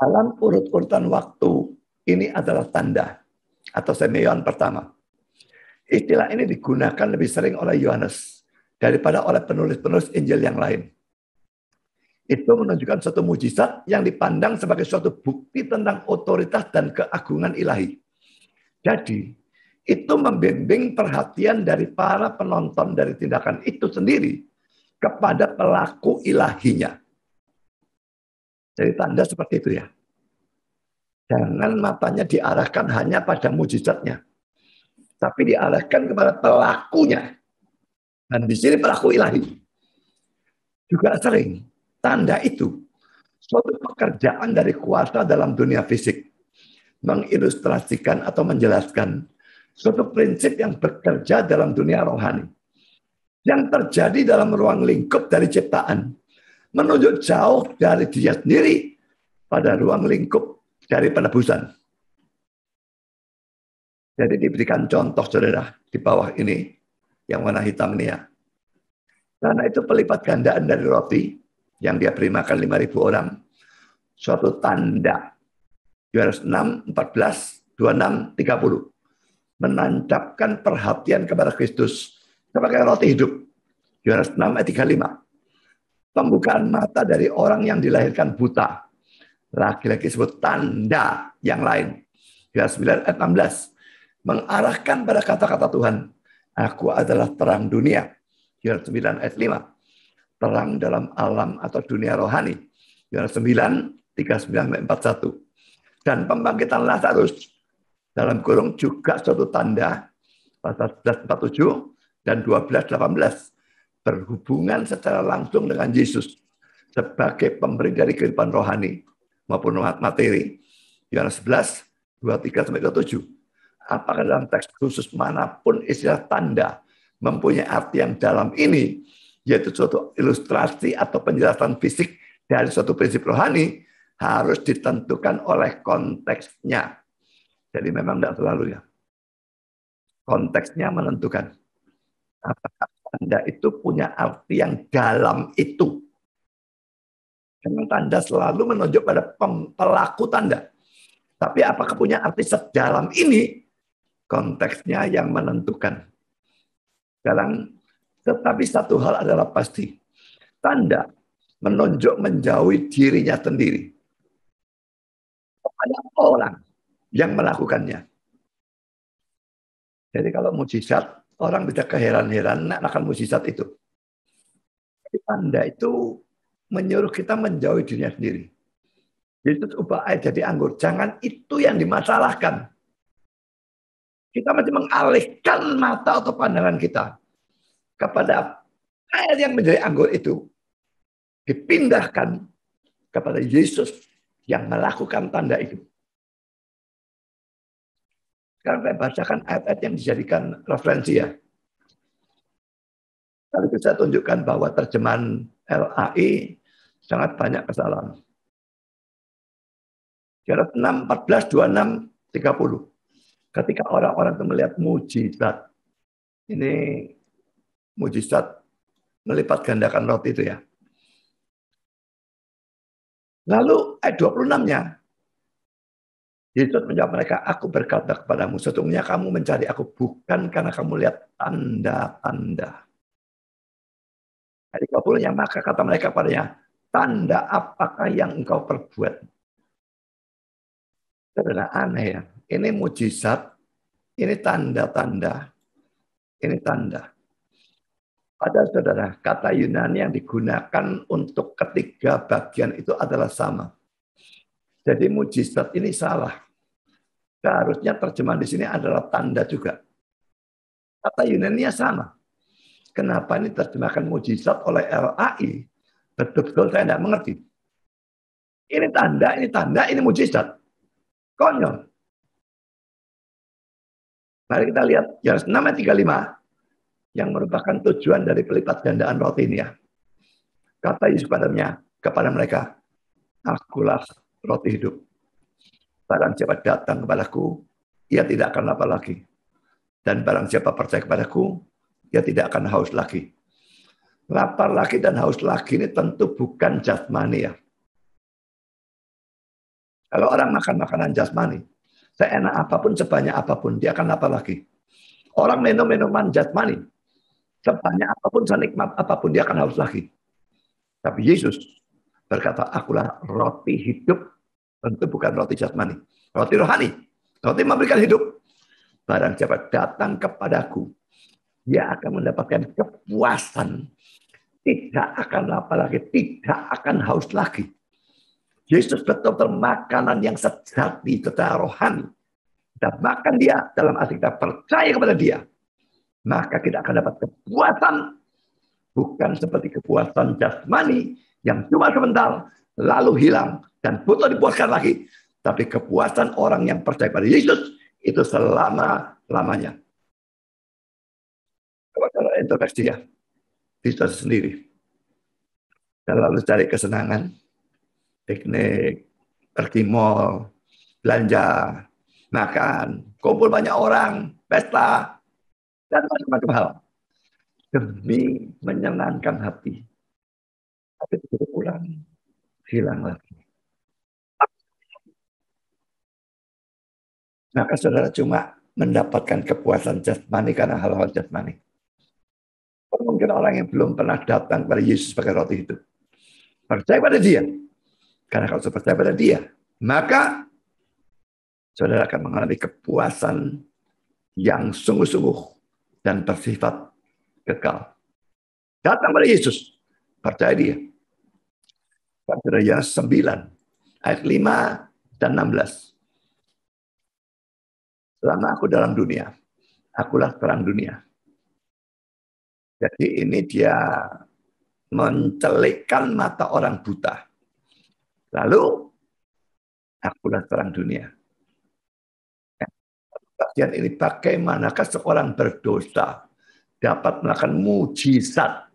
Dalam urut-urutan waktu, ini adalah tanda atau semeion pertama. Istilah ini digunakan lebih sering oleh Yohanes daripada oleh penulis-penulis Injil yang lain. Itu menunjukkan suatu mujizat yang dipandang sebagai suatu bukti tentang otoritas dan keagungan ilahi. Jadi, itu membimbing perhatian dari para penonton dari tindakan itu sendiri kepada pelaku ilahinya. Jadi tanda seperti itu ya. Jangan matanya diarahkan hanya pada mujizatnya, tapi diarahkan kepada pelakunya. Dan di sini pelaku ilahi. Juga sering tanda itu suatu pekerjaan dari kuasa dalam dunia fisik, mengilustrasikan atau menjelaskan suatu prinsip yang bekerja dalam dunia rohani, yang terjadi dalam ruang lingkup dari ciptaan, menunjuk jauh dari dia sendiri pada ruang lingkup dari penebusan. Jadi diberikan contoh saudara di bawah ini, yang warna hitam ini ya. Karena itu pelipat gandaan dari roti yang dia beri makan 5.000 orang. Suatu tanda. Yohanes 6, 14, 26, 30. Menancapkan perhatian kepada Kristus sebagai roti hidup. Yohanes 6 ayat 35. Pembukaan mata dari orang yang dilahirkan buta. Lagi-lagi sebut tanda yang lain. Yohanes 9 ayat 16. Mengarahkan pada kata-kata Tuhan Aku adalah terang dunia. Yohanes 9 ayat 5. Terang dalam alam atau dunia rohani. Yohanes 9, 39-41. Dan pembangkitan Lazarus dalam kurung juga suatu tanda pasal 11:47 dan 12:18 berhubungan secara langsung dengan Yesus sebagai pemberi dari kehidupan rohani maupun materi. Yohanes 11, 23-27. Apakah dalam teks khusus manapun istilah tanda mempunyai arti yang dalam ini, yaitu suatu ilustrasi atau penjelasan fisik dari suatu prinsip rohani, harus ditentukan oleh konteksnya. Jadi memang tidak selalu ya. Konteksnya menentukan. Apakah tanda itu punya arti yang dalam itu. Memang tanda selalu menunjuk pada pelaku tanda. Tapi apakah punya arti sedalam ini? Konteksnya yang menentukan. Sekarang, tetapi satu hal adalah pasti. Tanda menunjuk menjauhi dirinya sendiri kepada orang yang melakukannya. Jadi kalau mujizat, orang bisa keheran-heran akan mujizat itu. Tapi tanda itu menyuruh kita menjauhi dirinya sendiri. Yesus ubah air jadi anggur. Jangan itu yang dimasalahkan. Kita masih mengalihkan mata atau pandangan kita kepada air yang menjadi anggur itu. Dipindahkan kepada Yesus yang melakukan tanda itu. Sekarang saya bacakan ayat-ayat yang dijadikan referensi ya. Kali itu saya tunjukkan bahwa terjemahan LAI sangat banyak kesalahan. Yohanes 6, 14, 26, 30. Ketika orang-orang itu melihat mujizat, ini mujizat melipat gandakan roti itu ya. Lalu ayat 26-nya, Yesus menjawab mereka, aku berkata kepadamu, sesungguhnya kamu mencari aku bukan karena kamu lihat tanda-tanda. Ayat 30-nya, maka kata mereka padanya, tanda apakah yang engkau perbuat? Saudara, aneh ya. Ini mujizat, ini tanda-tanda, ini tanda. Pada saudara, kata Yunani yang digunakan untuk ketiga bagian itu adalah sama. Jadi mujizat ini salah. Seharusnya terjemahan di sini adalah tanda juga. Kata Yunani sama. Kenapa ini terjemahkan mujizat oleh LAI? Betul-betul saya tidak mengerti. Ini tanda, ini mujizat. Konyol. Mari kita lihat Yohanes 6 ayat 35 yang merupakan tujuan dari pelipat gandaan roti ini ya. Kata Yesus kepada mereka, akulah roti hidup. Barang siapa datang kepadaku, ia tidak akan lapar lagi. Dan barang siapa percaya kepadaku, ia tidak akan haus lagi. Lapar lagi dan haus lagi ini tentu bukan jasmani ya. Kalau orang makan makanan jasmani, seenak apapun, sebanyak apapun, dia akan lapar lagi. Orang minum minuman jasmani, sebanyak apapun, senikmat apapun, dia akan haus lagi. Tapi Yesus berkata, akulah roti hidup, tentu bukan roti jasmani. Roti rohani, roti memberikan hidup. Barang siapa datang kepadaku, dia akan mendapatkan kepuasan. Tidak akan lapar lagi, tidak akan haus lagi. Yesus betul-betul makanan yang sejati secara rohani. Kita makan dia dalam arti kita percaya kepada dia. Maka kita akan dapat kepuasan. Bukan seperti kepuasan jasmani yang cuma sebentar lalu hilang dan butuh dipuaskan lagi. Tapi kepuasan orang yang percaya pada Yesus itu selama-lamanya. Kalau introspeksi ya, bisa sendiri. Dan lalu cari kesenangan, piknik, pergi mall, belanja, makan, kumpul banyak orang, pesta, dan macam-macam hal. Demi menyenangkan hati. Tapi begitu pulang, hilang lagi. Maka saudara cuma mendapatkan kepuasan jasmani karena hal-hal jasmani. Mungkin orang yang belum pernah datang kepada Yesus sebagai roti hidup. Percaya pada dia. Karena kalau sudah percaya pada dia, maka saudara akan mengalami kepuasan yang sungguh-sungguh dan bersifat kekal. Datang pada Yesus, percaya dia. Yohanes 9 ayat 5 dan 16. Selama aku dalam dunia, akulah terang dunia. Jadi ini dia mencelikkan mata orang buta. Lalu, akulah terang dunia. Bagian ini bagaimanakah seorang berdosa dapat melakukan mujizat.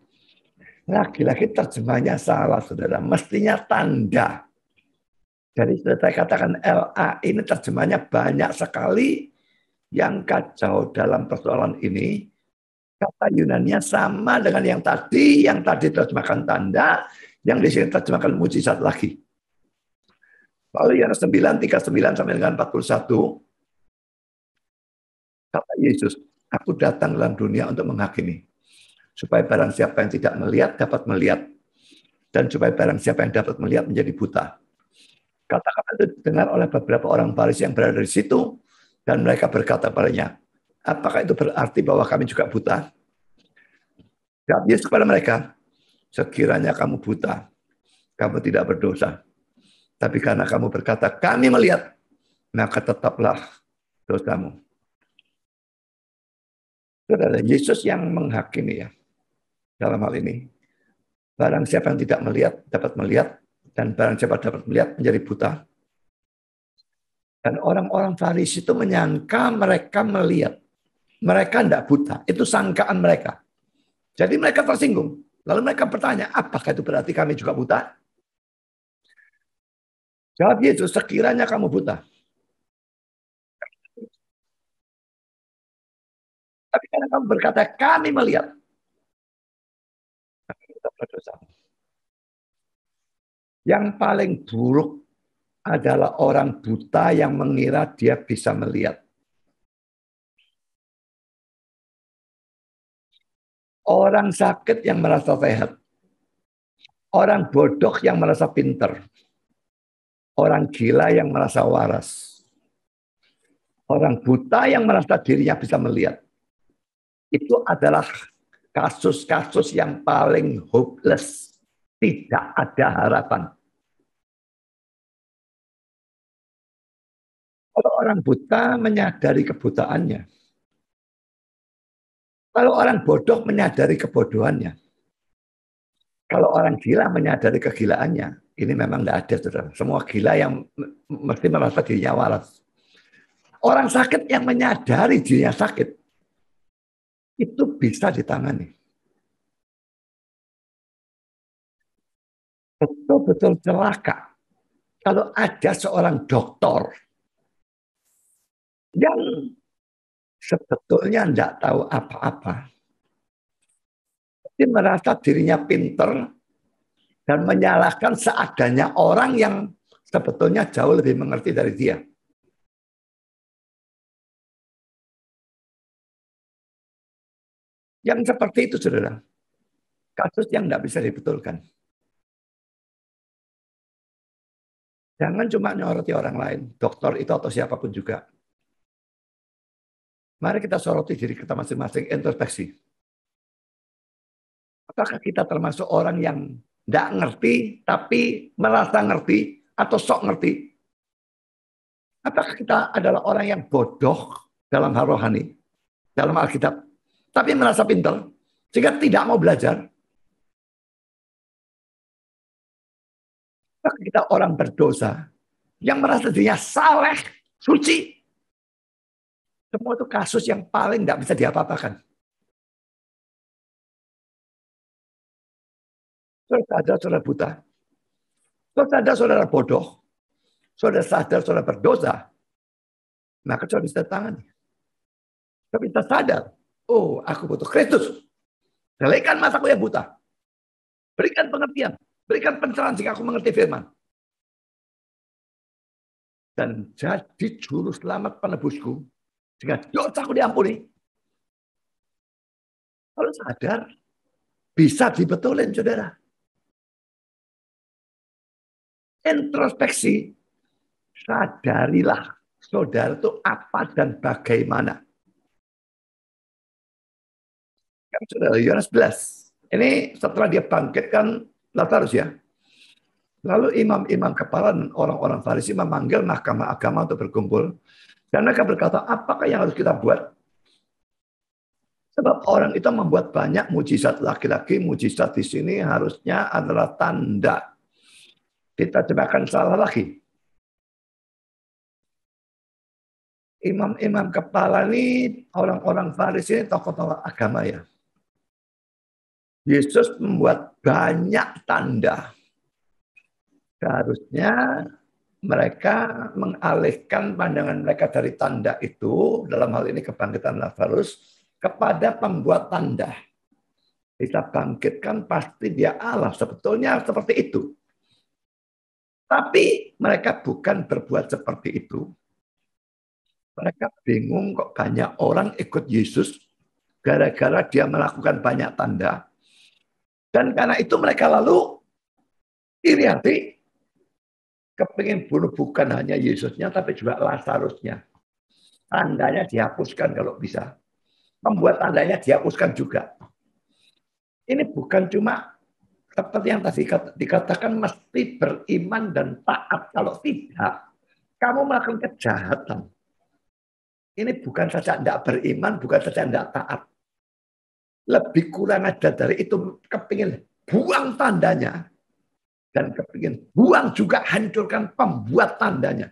Lagi-lagi terjemahnya salah, saudara. Mestinya tanda. Jadi saya katakan LA ini terjemahnya banyak sekali yang kacau dalam persoalan ini. Kata Yunaninya sama dengan yang tadi terjemahkan tanda, yang di sini terjemahkan mujizat lagi. Lalu yang 9:39 sampai dengan 41, kata Yesus, aku datang dalam dunia untuk menghakimi. Supaya barang siapa yang tidak melihat dapat melihat. Dan supaya barang siapa yang dapat melihat menjadi buta. Kata-kata itu didengar oleh beberapa orang Farisi yang berada di situ. Dan mereka berkata padanya, apakah itu berarti bahwa kami juga buta? Jawab Yesus kepada mereka, sekiranya kamu buta, kamu tidak berdosa. Tapi karena kamu berkata, kami melihat, maka tetaplah dosamu. Saudara, Yesus yang menghakimi ya dalam hal ini. Barang siapa yang tidak melihat, dapat melihat. Dan barang siapa dapat melihat, menjadi buta. Dan orang-orang Farisi itu menyangka mereka melihat. Mereka tidak buta. Itu sangkaan mereka. Jadi mereka tersinggung. Lalu mereka bertanya, apakah itu berarti kami juga buta? Jawab Yesus, sekiranya kamu buta. Tapi karena kamu berkata, kami melihat. Yang paling buruk adalah orang buta yang mengira dia bisa melihat. Orang sakit yang merasa sehat. Orang bodoh yang merasa pinter. Orang gila yang merasa waras. Orang buta yang merasa dirinya bisa melihat. Itu adalah kasus-kasus yang paling hopeless. Tidak ada harapan. Kalau orang buta menyadari kebutaannya. Kalau orang bodoh menyadari kebodohannya. Kalau orang gila menyadari kegilaannya. Ini memang tidak ada, saudara. Semua gila yang mesti merasa dirinya waras. Orang sakit yang menyadari dirinya sakit. Itu bisa ditangani. Betul-betul celaka. Kalau ada seorang dokter yang sebetulnya tidak tahu apa-apa. Dia merasa dirinya pinter dan menyalahkan seadanya orang yang sebetulnya jauh lebih mengerti dari dia. Yang seperti itu, saudara. Kasus yang tidak bisa dibetulkan. Jangan cuma nyoroti orang lain, dokter itu atau siapapun juga. Mari kita soroti diri kita masing-masing, introspeksi. Apakah kita termasuk orang yang tidak ngerti, tapi merasa ngerti, atau sok ngerti? Apakah kita adalah orang yang bodoh dalam hal rohani, dalam Alkitab, tapi merasa pintar, sehingga tidak mau belajar? Apakah kita orang berdosa, yang merasa dirinya saleh, suci? Semua itu kasus yang paling tidak bisa diapa-apakan. Saudara sadar, saudara buta. Saudara sadar, saudara bodoh. Saudara sadar, saudara berdosa. Maka saudara bisa tangani. Tapi kita sadar, oh aku butuh Kristus. Jelekan mataku yang buta. Berikan pengertian. Berikan pencerahan jika aku mengerti firman. Dan jadi juru selamat penebusku. Sehingga dosaku diampuni. Kalau sadar, bisa dibetulin, saudara. Introspeksi. Sadarilah, saudara itu apa dan bagaimana. Saudara, Yohanes 11. Ini setelah dia bangkitkan Lazarus ya. Lalu imam-imam kepala dan orang-orang Farisi memanggil mahkamah agama untuk berkumpul. Dan mereka berkata, apakah yang harus kita buat? Sebab orang itu membuat banyak mujizat laki-laki. Mujizat di sini harusnya adalah tanda. Diterjemahkan salah lagi. Imam-imam kepala ini, orang-orang Farisi ini tokoh-tokoh agama ya. Yesus membuat banyak tanda. Seharusnya mereka mengalihkan pandangan mereka dari tanda itu, dalam hal ini kebangkitan Lazarus, kepada pembuat tanda. Bisa bangkitkan pasti dia Allah. Sebetulnya seperti itu. Tapi mereka bukan berbuat seperti itu. Mereka bingung kok banyak orang ikut Yesus gara-gara dia melakukan banyak tanda. Dan karena itu mereka lalu iri hati, kepingin bunuh bukan hanya Yesusnya, tapi juga Lazarusnya. Tandanya dihapuskan kalau bisa. Membuat tandanya dihapuskan juga. Ini bukan cuma seperti yang tadi dikatakan mesti beriman dan taat. Kalau tidak, kamu melakukan kejahatan. Ini bukan saja tidak beriman, bukan saja tidak taat. Lebih kurang aja dari itu, kepingin buang tandanya. Dan kepingin buang juga, hancurkan pembuat tandanya.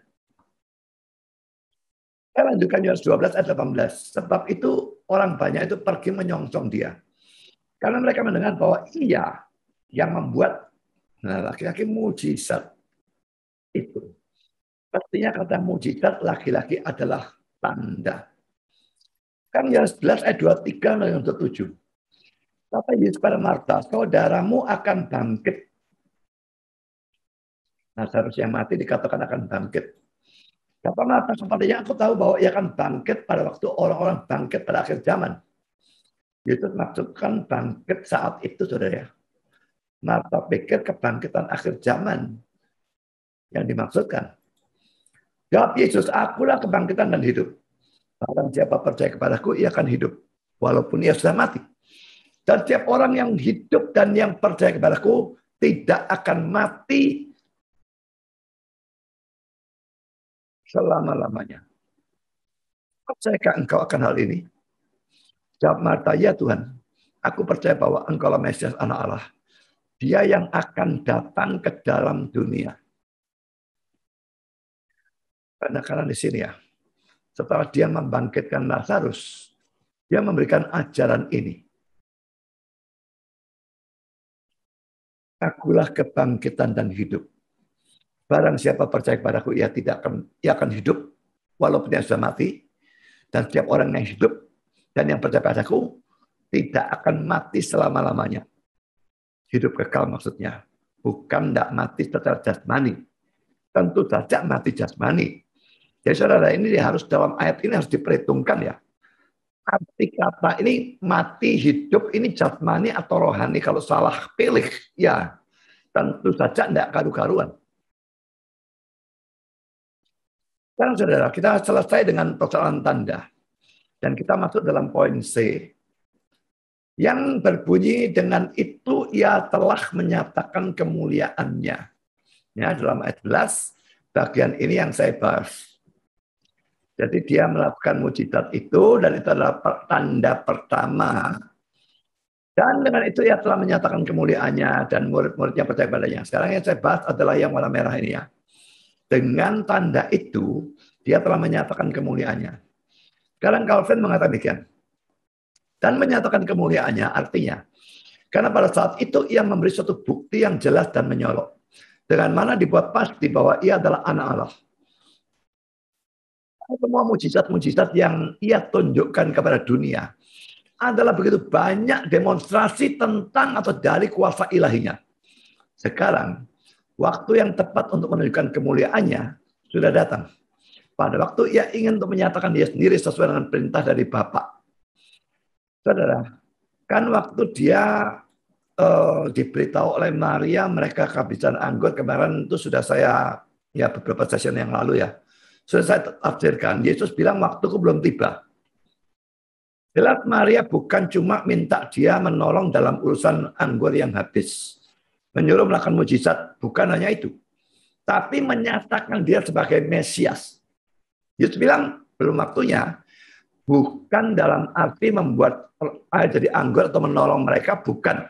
Saya lanjutkan Yohanes 12 ayat 18. Sebab itu orang banyak itu pergi menyongsong dia. Karena mereka mendengar bahwa ia yang membuat laki-laki mujizat itu. Pastinya kata mujizat laki-laki adalah tanda. Kan Yohanes 11 ayat 23 untuk 7. Kata Yesus pada Marta, saudaramu akan bangkit. Nah, seharusnya mati dikatakan akan bangkit. Kata Marta, sepertinya aku tahu bahwa ia akan bangkit pada waktu orang-orang bangkit pada akhir zaman. Yesus maksudkan bangkit saat itu, saudara. Marta pikir kebangkitan akhir zaman yang dimaksudkan. Jawab Yesus, akulah kebangkitan dan hidup. Barang siapa percaya kepadaku, ia akan hidup. Walaupun ia sudah mati. Dan setiap orang yang hidup dan yang percaya kepadaku tidak akan mati selama-lamanya. Percayakah engkau akan hal ini? Jawab Marta, ya Tuhan. Aku percaya bahwa engkau adalah Mesias anak Allah. Dia yang akan datang ke dalam dunia. Karena di sini ya. Setelah dia membangkitkan Lazarus, dia memberikan ajaran ini. Akulah kebangkitan dan hidup. Barang siapa percaya kepadaku, ia akan hidup walaupun dia sudah mati. Dan setiap orang yang hidup dan yang percaya padaku tidak akan mati selama-lamanya. Hidup kekal maksudnya. Bukan tidak mati secara jasmani. Tentu saja mati jasmani. Jadi saudara, ini harus dalam ayat ini harus diperhitungkan ya. Arti kata ini mati, hidup, ini jasmani atau rohani. Kalau salah pilih, ya tentu saja tidak karu-karuan. Sekarang saudara, kita selesai dengan persoalan tanda. Dan kita masuk dalam poin C. Yang berbunyi dengan itu ia telah menyatakan kemuliaannya. Ya, dalam ayat 11, bagian ini yang saya bahas. Jadi dia melakukan mujizat itu dan itu adalah tanda pertama. Dan dengan itu ia telah menyatakan kemuliaannya dan murid-muridnya percaya padanya. Sekarang yang saya bahas adalah yang warna merah ini ya. Dengan tanda itu dia telah menyatakan kemuliaannya. Sekarang Calvin mengatakan demikian. Dan menyatakan kemuliaannya artinya karena pada saat itu ia memberi suatu bukti yang jelas dan menyolok. Dengan mana dibuat pasti bahwa ia adalah anak Allah. Semua mujizat-mujizat yang ia tunjukkan kepada dunia adalah begitu banyak demonstrasi tentang atau dari kuasa ilahinya. Sekarang, waktu yang tepat untuk menunjukkan kemuliaannya sudah datang. Pada waktu ia ingin untuk menyatakan dia sendiri sesuai dengan perintah dari Bapa. Saudara, kan waktu dia diberitahu oleh Maria mereka kehabisan anggur kemarin itu sudah saya ya beberapa session yang lalu ya. Sudah saya tafsirkan, Yesus bilang waktuku belum tiba. Jelas Maria bukan cuma minta dia menolong dalam urusan anggur yang habis. Menyuruh melakukan mujizat. Bukan hanya itu. Tapi menyatakan dia sebagai Mesias. Yesus bilang, belum waktunya. Bukan dalam arti membuat air jadi anggur atau menolong mereka. Bukan.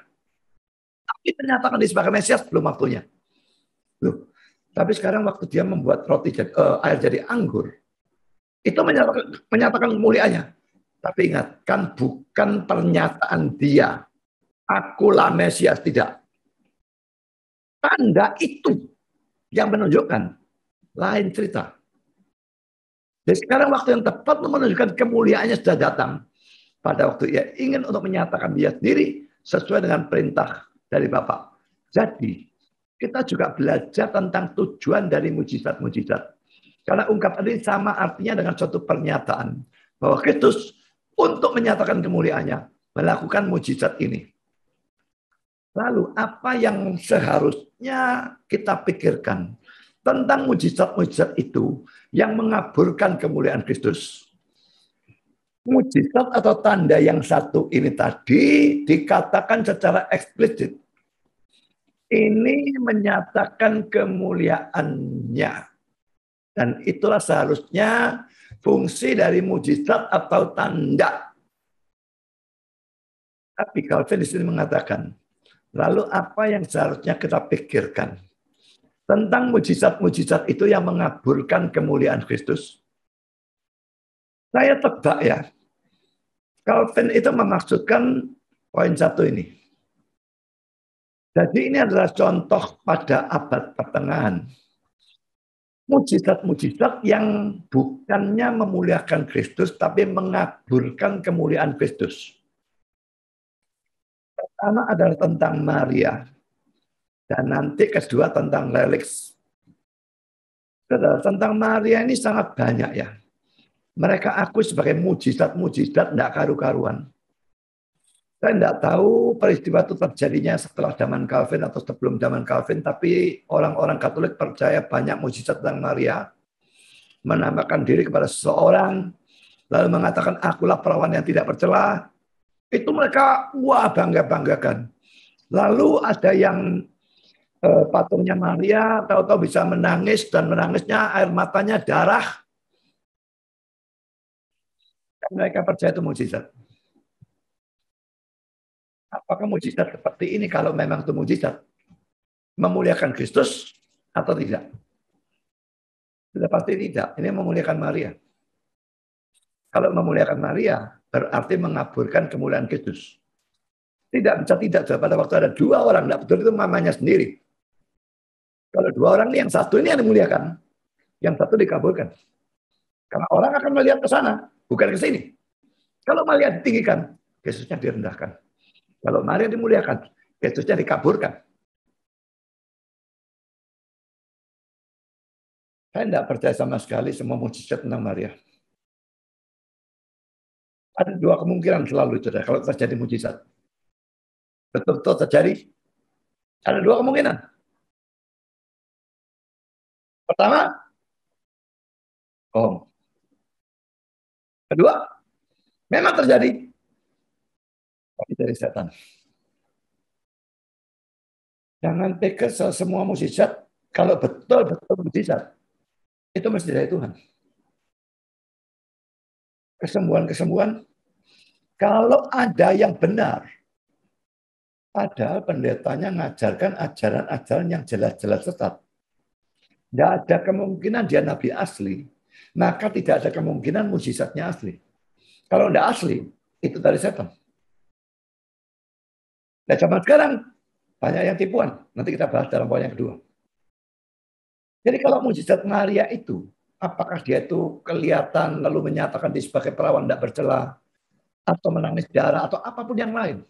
Tapi menyatakan dia sebagai Mesias, belum waktunya. Loh, tapi sekarang waktu dia membuat air jadi anggur. Itu menyatakan kemuliaannya. Tapi ingat, kan bukan pernyataan dia. Akulah Mesias, tidak. Tanda itu yang menunjukkan. Lain cerita. Jadi sekarang waktu yang tepat menunjukkan kemuliaannya sudah datang. Pada waktu ia ingin untuk menyatakan dia sendiri sesuai dengan perintah dari Bapa. Jadi, kita juga belajar tentang tujuan dari mujizat-mujizat. Karena ungkapan ini sama artinya dengan suatu pernyataan. Bahwa Kristus untuk menyatakan kemuliaannya, melakukan mujizat ini. Lalu apa yang seharusnya kita pikirkan tentang mujizat-mujizat itu yang mengaburkan kemuliaan Kristus? Mujizat atau tanda yang satu ini tadi dikatakan secara eksplisit. Ini menyatakan kemuliaannya. Dan itulah seharusnya fungsi dari mujizat atau tanda. Tapi Calvin di sini mengatakan, lalu apa yang seharusnya kita pikirkan tentang mujizat-mujizat itu yang mengaburkan kemuliaan Kristus? Saya tebak ya, Calvin itu memaksudkan poin satu ini. Jadi ini adalah contoh pada abad pertengahan. Mujizat-mujizat yang bukannya memuliakan Kristus, tapi mengaburkan kemuliaan Kristus. Pertama adalah tentang Maria. Dan nanti kedua tentang Lelix. Tentang Maria ini sangat banyak ya. Mereka akui sebagai mujizat-mujizat tidak karu-karuan. Saya tidak tahu peristiwa itu terjadinya setelah zaman Calvin atau sebelum zaman Calvin, tapi orang-orang Katolik percaya banyak mujizat tentang Maria, menambahkan diri kepada seseorang, lalu mengatakan akulah perawan yang tidak bercela. Itu mereka wah bangga-banggakan. Lalu ada yang patungnya Maria, tahu-tahu bisa menangis dan menangisnya air matanya darah. Mereka percaya itu mujizat. Apakah mujizat seperti ini kalau memang itu mujizat? Memuliakan Kristus atau tidak? Sudah pasti tidak. Ini memuliakan Maria. Kalau memuliakan Maria, berarti mengaburkan kemuliaan Kristus. Tidak bisa tidak. Pada waktu ada dua orang, tidak betul itu mamanya sendiri. Kalau dua orang ini, yang satu ini yang dimuliakan. Yang satu dikabulkan. Karena orang akan melihat ke sana, bukan ke sini. Kalau Maria ditinggikan, Kristusnya direndahkan. Kalau Maria dimuliakan, Kristusnya dikaburkan. Saya tidak percaya sama sekali semua mujizat tentang Maria. Ada dua kemungkinan selalu itu kalau terjadi mujizat. Betul-betul terjadi. Ada dua kemungkinan. Pertama, bohong. Kedua, memang terjadi. Tapi dari setan. Jangan pikir semua mujizat, kalau betul-betul mujizat, itu mesti dari Tuhan. Kesembuhan-kesembuhan, kalau ada yang benar, padahal pendetanya mengajarkan ajaran-ajaran yang jelas-jelas sesat. Tidak ada kemungkinan dia nabi asli, maka tidak ada kemungkinan mujizatnya asli. Kalau tidak asli, itu dari setan. Nah, zaman sekarang, banyak yang tipuan. Nanti kita bahas dalam poin yang kedua. Jadi kalau mujizat Maria itu, apakah dia itu kelihatan lalu menyatakan dia sebagai perawan tidak bercela, atau menangis darah, atau apapun yang lain.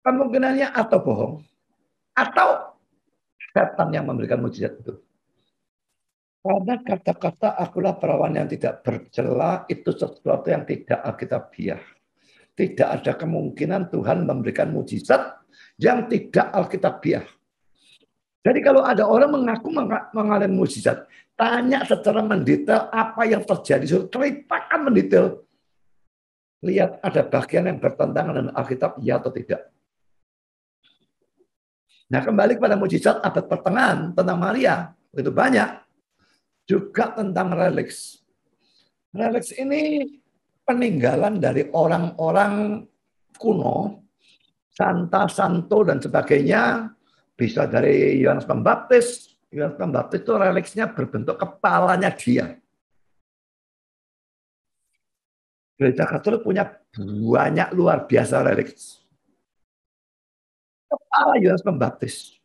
Kemungkinannya atau bohong, atau setan yang memberikan mujizat itu. Karena kata-kata akulah perawan yang tidak bercela itu sesuatu yang tidak alkitabiah. Tidak ada kemungkinan Tuhan memberikan mujizat yang tidak alkitabiah. Jadi kalau ada orang mengaku mengalami mujizat, tanya secara mendetail apa yang terjadi, ceritakan mendetail. Lihat ada bagian yang bertentangan dengan Alkitab, ya atau tidak. Nah, kembali kepada mujizat abad pertengahan tentang Maria, itu banyak. Juga tentang reliks. Reliks ini peninggalan dari orang-orang kuno, Santa, Santo, dan sebagainya. Bisa dari Yohanes Pembaptis. Yohanes Pembaptis itu reliksnya berbentuk kepalanya dia. Gereja Katolik punya banyak luar biasa reliks. Kepala Yohanes Pembaptis.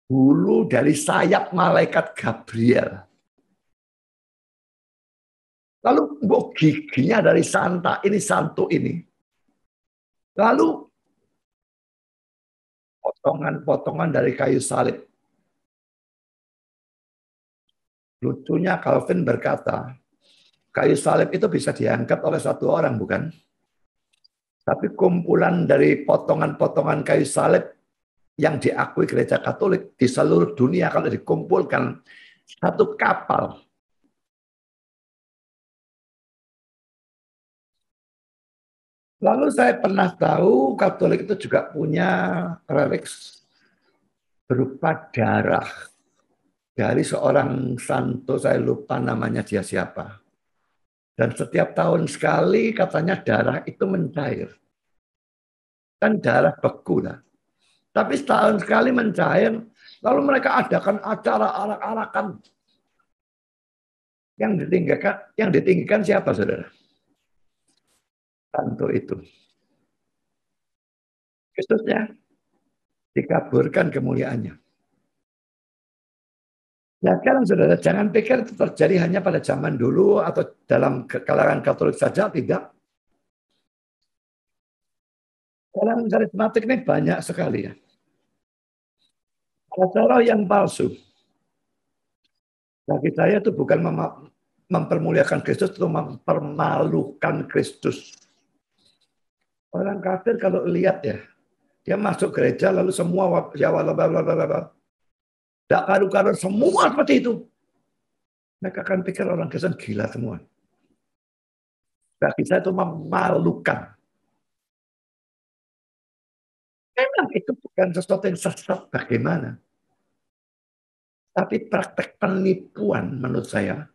Bulu dari sayap malaikat Gabriel. Lalu giginya dari Santa ini, Santo ini. Lalu potongan-potongan dari kayu salib. Lucunya Calvin berkata, kayu salib itu bisa diangkat oleh satu orang, bukan? Tapi kumpulan dari potongan-potongan kayu salib yang diakui gereja Katolik di seluruh dunia kalau dikumpulkan satu kapal. Lalu saya pernah tahu Katolik itu juga punya reliks berupa darah dari seorang santo, saya lupa namanya dia siapa. Dan setiap tahun sekali katanya darah itu mencair. Kan darah beku lah. Tapi setahun sekali mencair, lalu mereka adakan acara arak-arakan. Yang ditinggikan siapa, saudara? Santo itu. Kristusnya dikaburkan kemuliaannya. Nah, sekarang saudara, jangan pikir itu terjadi hanya pada zaman dulu atau dalam kalangan Katolik saja, tidak. Kalangan karismatik ini banyak sekali ya. Acara yang palsu. Bagi saya itu bukan mempermuliakan Kristus, itu mempermalukan Kristus. Orang kafir kalau lihat ya, dia masuk gereja lalu semua ya tidak karu-karu semua seperti itu. Mereka akan pikir orang Kristen gila semua. Bagi saya itu memalukan. Memang itu bukan sesuatu yang sesat bagaimana. Tapi praktek penipuan menurut saya.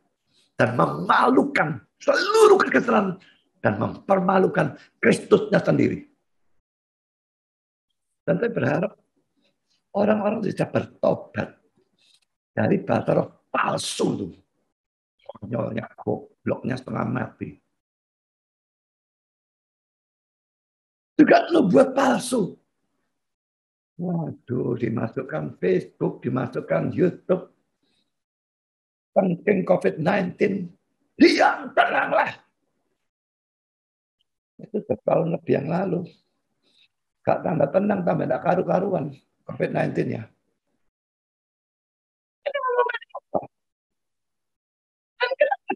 Dan memalukan seluruh kekristenan. Dan mempermalukan Kristusnya sendiri. Dan saya berharap orang-orang bisa bertobat dari bahasa roh palsu itu. Konyolnya, gobloknya setengah mati. Juga nubuat palsu. Waduh, dimasukkan Facebook, dimasukkan YouTube. Penting COVID-19. Diam, tenanglah. Itu tahun lebih yang lalu. Gak tambah tenang, tambah tidak karu-karuan. COVID-19 ya.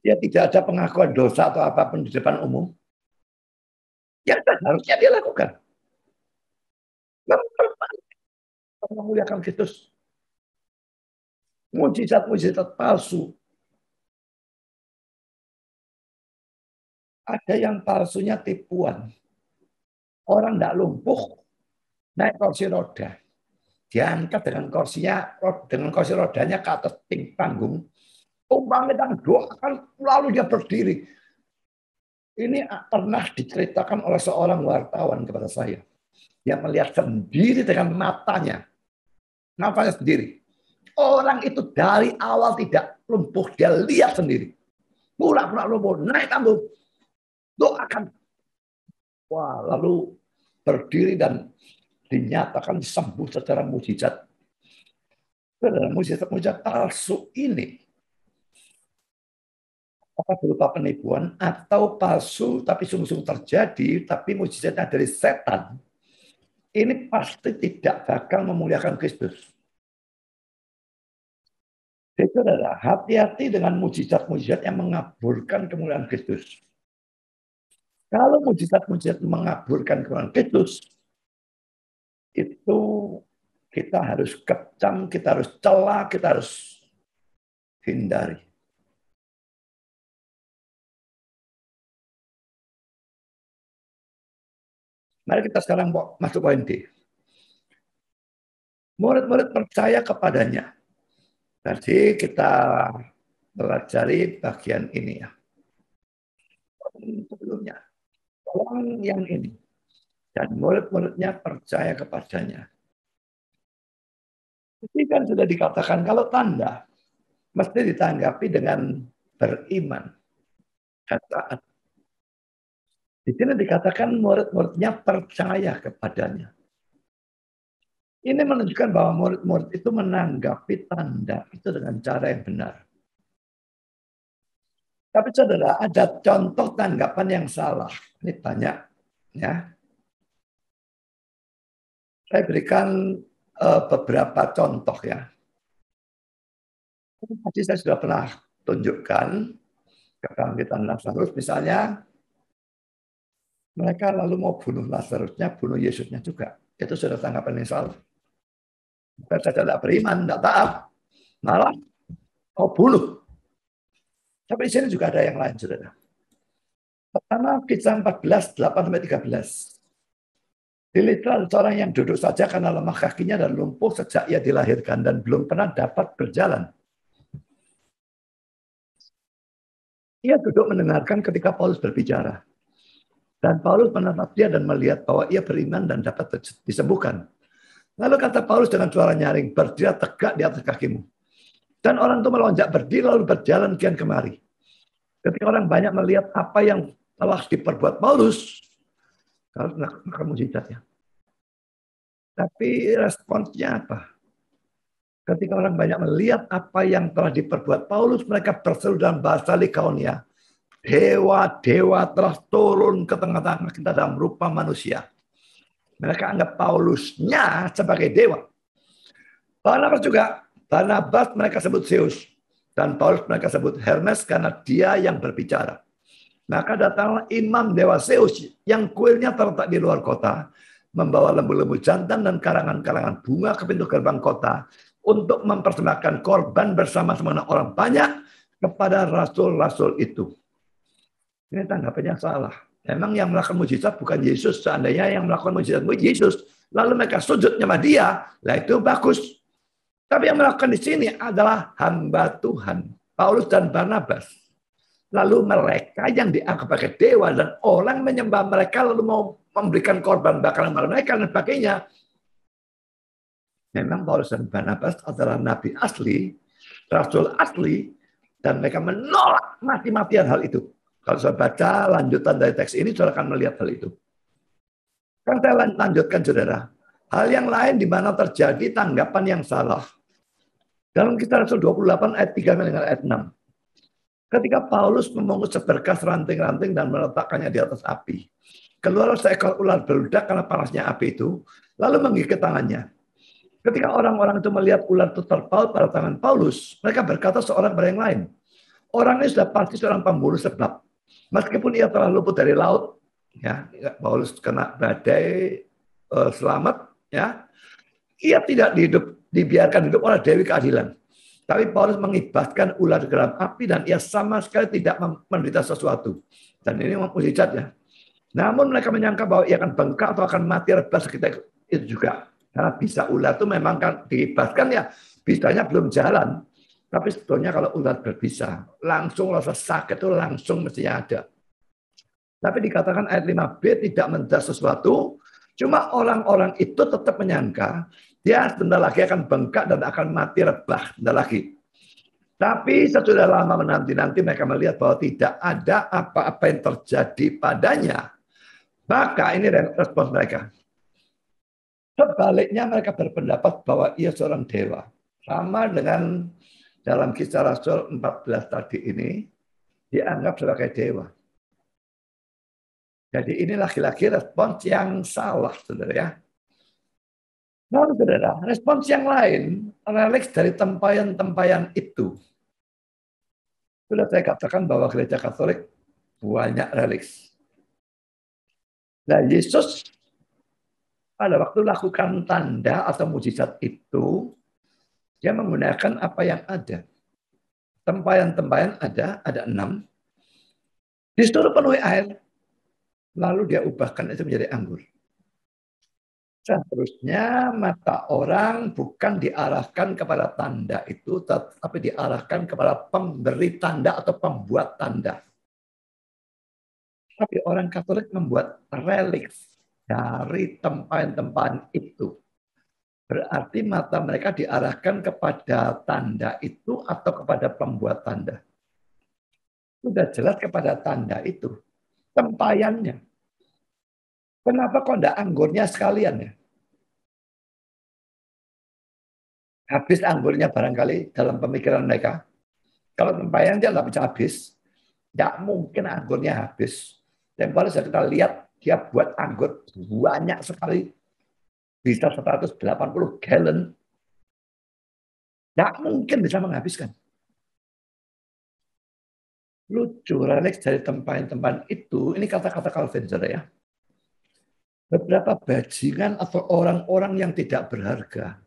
Dia tidak ada pengakuan dosa atau apapun di depan umum. Yang harusnya dia lakukan. Memuliakan Kristus. Mujizat-mujizat palsu. Ada yang palsunya tipuan. Orang tidak lumpuh, naik kursi roda. Diangkat dengan kursi rodanya ke atas panggung. Tumpang kita doakan, lalu dia berdiri. Ini pernah diceritakan oleh seorang wartawan kepada saya. Dia melihat sendiri dengan matanya. Matanya sendiri. Orang itu dari awal tidak lumpuh. Dia lihat sendiri. Pura-pura lumpuh. Naik tanggung. Doakan. Wah, lalu berdiri dan dinyatakan sembuh secara mujizat. Mujizat-mujizat palsu ini apa berupa penipuan atau palsu tapi sungguh-sungguh terjadi, tapi mujizatnya dari setan, ini pasti tidak bakal memuliakan Kristus. Itu adalah hati-hati dengan mujizat-mujizat yang mengaburkan kemuliaan Kristus. Kalau mujizat-mujizat mengaburkan kemuliaan Kristus, itu kita harus kecam, kita harus cela, kita harus hindari. Mari kita sekarang masuk poin D. Murid-murid percaya kepadanya. Tadi kita pelajari bagian ini ya. Sebelumnya. Orang yang ini. Dan murid-muridnya percaya kepadanya. Ini kan sudah dikatakan kalau tanda mesti ditanggapi dengan beriman dan taat. Di sini dikatakan murid-muridnya percaya kepadanya. Ini menunjukkan bahwa murid-murid itu menanggapi tanda itu dengan cara yang benar. Tapi saudara, ada contoh tanggapan yang salah. Ini banyak. Ya. Saya berikan beberapa contoh ya. Tadi saya sudah pernah tunjukkan kebangkitan Lazarus. Misalnya, mereka lalu mau bunuh Lazarusnya, bunuh Yesusnya juga. Itu sudah tanggapan yang salah. Mereka tidak beriman, tidak taat. Malah mau bunuh. Tapi di sini juga ada yang lain, saudara. Pertama, Kisah 14, 8-13. Dilihat seorang yang duduk saja karena lemah kakinya dan lumpuh sejak ia dilahirkan dan belum pernah dapat berjalan. Ia duduk mendengarkan ketika Paulus berbicara. Dan Paulus menatap dia dan melihat bahwa ia beriman dan dapat disembuhkan. Lalu kata Paulus dengan suara nyaring, berdiri tegak di atas kakimu. Dan orang itu melonjak berdiri lalu berjalan kian kemari. Ketika orang banyak melihat apa yang telah diperbuat Paulus, harus melakukan mujizat ya. Tapi responsnya apa? Ketika orang banyak melihat apa yang telah diperbuat Paulus, mereka berseru dalam bahasa Likaonia. Dewa-dewa telah turun ke tengah-tengah kita dalam rupa manusia. Mereka anggap Paulusnya sebagai dewa. Barnabas juga. Barnabas mereka sebut Zeus. Dan Paulus mereka sebut Hermes karena dia yang berbicara. Maka datanglah imam dewa Zeus yang kuilnya terletak di luar kota. Membawa lembu-lembu jantan dan karangan-karangan bunga ke pintu gerbang kota untuk mempersembahkan korban bersama-sama orang banyak kepada rasul-rasul itu. Ini tanggapannya salah. Memang yang melakukan mujizat bukan Yesus. Seandainya yang melakukan mujizat Yesus, lalu mereka sujud nyembah dia, lah itu bagus. Tapi yang melakukan di sini adalah hamba Tuhan, Paulus dan Barnabas. Lalu mereka yang dianggap sebagai dewa dan orang menyembah mereka lalu mau memberikan korban bakaran mereka dan sebagainya. Memang Paulus dan Barnabas adalah nabi asli, rasul asli, dan mereka menolak mati-matian hal itu. Kalau saya baca lanjutan dari teks ini, saudara akan melihat hal itu. Kan saya lanjutkan, saudara. Hal yang lain di mana terjadi tanggapan yang salah. Dalam Kisah Rasul 28 ayat 3 dengan ayat 6. Ketika Paulus memungut seberkas ranting-ranting dan meletakkannya di atas api. Keluar seekor ular beludak karena panasnya api itu, lalu menggigit tangannya. Ketika orang-orang itu melihat ular itu terpaut pada tangan Paulus, mereka berkata seorang pada yang lain. Orang ini sudah pasti seorang pembunuh sebab. Meskipun ia telah luput dari laut, ya Paulus kena badai, selamat, ya ia tidak dibiarkan hidup oleh Dewi Keadilan. Tapi Paulus mengibaskan ular ke dalam api dan ia sama sekali tidak menderita sesuatu. Dan ini mujizat ya. Namun mereka menyangka bahwa ia akan bengkak atau akan mati rebas sekitar itu juga. Karena bisa ular itu memang kan diibaskan ya, bisanya belum jalan. Tapi sebetulnya kalau ular berbisa, langsung rasa sakit itu langsung mestinya ada. Tapi dikatakan ayat 5b tidak menderita sesuatu, cuma orang-orang itu tetap menyangka dia sebentar lagi akan bengkak dan akan mati rebah sebentar lagi. Tapi sesudah lama menanti-nanti mereka melihat bahwa tidak ada apa-apa yang terjadi padanya. Maka ini respons mereka. Sebaliknya mereka berpendapat bahwa ia seorang dewa. Sama dengan dalam Kisah Rasul 14 tadi ini, dianggap sebagai dewa. Jadi ini laki-laki respons yang salah, saudara ya. Nah, saudara, respons yang lain, reliks dari tempayan-tempayan itu. Sudah saya katakan bahwa gereja Katolik banyak reliks. Nah, Yesus pada waktu lakukan tanda atau mujizat itu, dia menggunakan apa yang ada. Tempayan-tempayan ada 6. Disuruh penuhi air, lalu dia ubahkan itu menjadi anggur. Seharusnya mata orang bukan diarahkan kepada tanda itu, tetapi diarahkan kepada pemberi tanda atau pembuat tanda. Tapi orang Katolik membuat relik dari tempayan-tempayan itu. Berarti mata mereka diarahkan kepada tanda itu atau kepada pembuat tanda. Sudah jelas kepada tanda itu. Tempayannya. Kenapa kok enggak anggurnya sekalian ya? Habis anggurnya barangkali dalam pemikiran mereka. Kalau tempayan dia nggak bisa habis. Nggak mungkin anggurnya habis. Dan kalau kita lihat dia buat anggur banyak sekali. Bisa 180 gallon. Nggak mungkin bisa menghabiskan. Lucu, reliks dari tempayan-tempayan itu, ini kata-kata Calvin, ya. Beberapa bajingan atau orang-orang yang tidak berharga,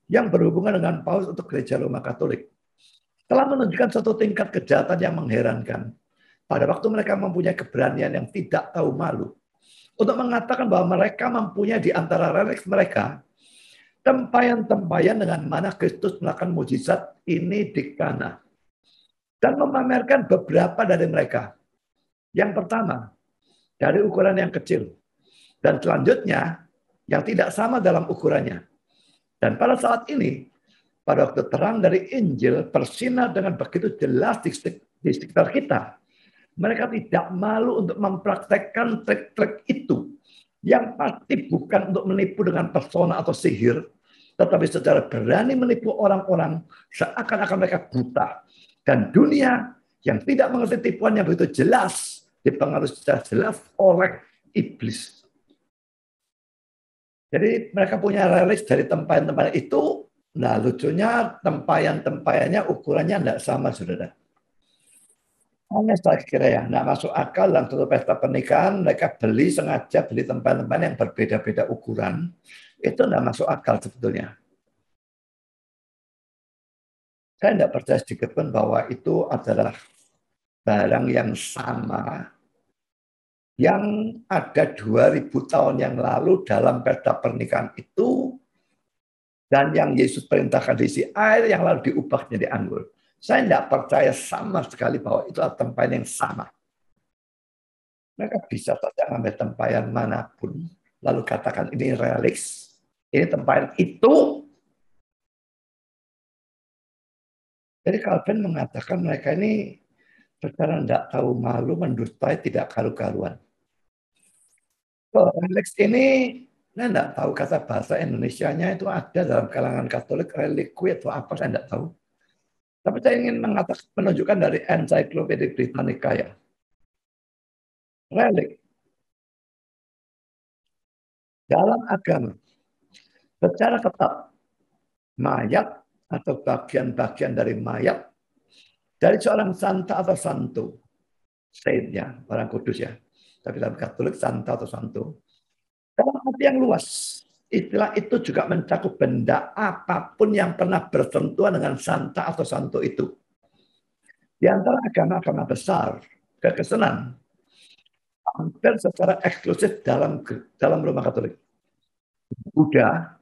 yang berhubungan dengan Paus untuk gereja Roma Katolik, telah menunjukkan suatu tingkat kejahatan yang mengherankan. Pada waktu mereka mempunyai keberanian yang tidak tahu malu, untuk mengatakan bahwa mereka mempunyai di antara reliks mereka, tempayan-tempayan dengan mana Kristus melakukan mujizat ini di Kana. Dan memamerkan beberapa dari mereka. Yang pertama, dari ukuran yang kecil. Dan selanjutnya, yang tidak sama dalam ukurannya. Dan pada saat ini, pada waktu terang dari Injil bersinar dengan begitu jelas di sekitar kita, mereka tidak malu untuk mempraktekkan trik-trik itu. Yang pasti bukan untuk menipu dengan persona atau sihir, tetapi secara berani menipu orang-orang seakan-akan mereka buta. Dan dunia yang tidak mengerti tipuan yang begitu jelas, dipengaruhi secara jelas oleh iblis. Jadi mereka punya reliks dari tempayan-tempayan itu. Nah lucunya tempayan-tempayannya ukurannya tidak sama, saudara. Hanya saya kira ya, tidak masuk akal dalam suatu pesta pernikahan, mereka sengaja beli tempayan-tempayan yang berbeda-beda ukuran. Itu tidak masuk akal sebetulnya. Saya tidak percaya sedikit pun bahwa itu adalah barang yang sama yang ada 2000 tahun yang lalu dalam pesta pernikahan itu dan yang Yesus perintahkan diisi air yang lalu diubah menjadi anggur. Saya tidak percaya sama sekali bahwa itu adalah tempayan yang sama. Mereka bisa saja ambil tempayan manapun lalu katakan ini reliks, ini tempayan itu. Jadi Calvin mengatakan mereka ini secara tidak tahu malu, mendustai, tidak karu-karuan. Reliks ini, saya tidak tahu kata bahasa Indonesianya itu ada dalam kalangan Katolik, relikwi atau apa, saya tidak tahu. Tapi saya ingin menunjukkan dari Encyclopedia Britannica ya. Relik. Dalam agama, secara ketat, mayat atau bagian-bagian dari mayat, dari seorang santa atau santo, saintnya, orang kudus ya. Tapi dalam Katolik, santa atau santo. Dalam arti yang luas, istilah itu juga mencakup benda apapun yang pernah bersentuhan dengan santa atau santo itu. Di antara agama-agama besar, kekristenan, hampir secara eksklusif dalam Roma Katolik. Buddha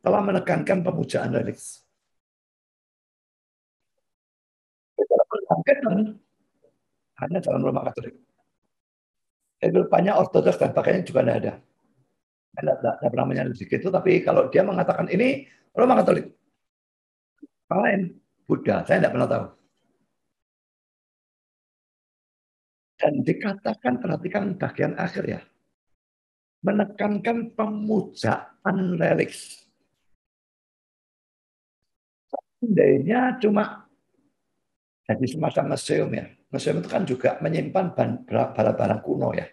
telah menekankan pemujaan reliks. Hanya dalam Roma Katolik. Itu banyak ortodoks dan pakainya juga tidak ada. Tidak pernah menyelidiki itu, tapi kalau dia mengatakan ini Roma Katolik, yang lain Buddha, saya tidak pernah tahu. Dan dikatakan, perhatikan bagian akhir ya, menekankan pemujaan reliks. Seandainya cuma jadi semacam museum ya. Museum itu kan juga menyimpan barang-barang kuno ya.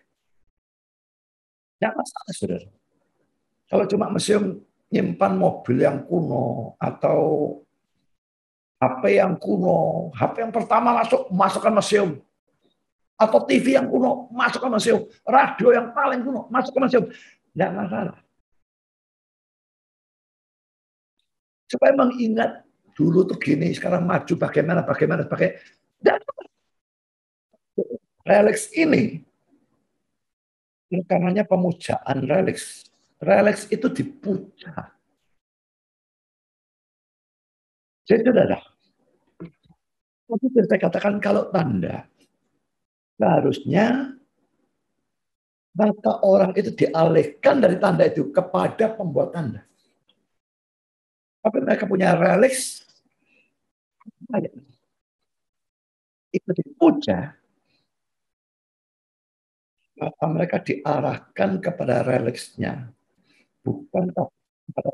Tidak masalah, saudara. Kalau cuma museum menyimpan mobil yang kuno atau HP yang kuno, HP yang pertama masukkan museum. Atau TV yang kuno, masukkan museum. Radio yang paling kuno, masukkan museum. Tidak masalah. Supaya mengingat dulu tuh gini, sekarang maju bagaimana. Dan reliks ini, karena pemujaan reliks. Relax itu dipuja. Jadi saudara, saya katakan kalau tanda, seharusnya maka orang itu dialihkan dari tanda itu kepada pembuat tanda. Tapi mereka punya relax, itu dipuja, maka mereka diarahkan kepada relaxnya, bukan kepada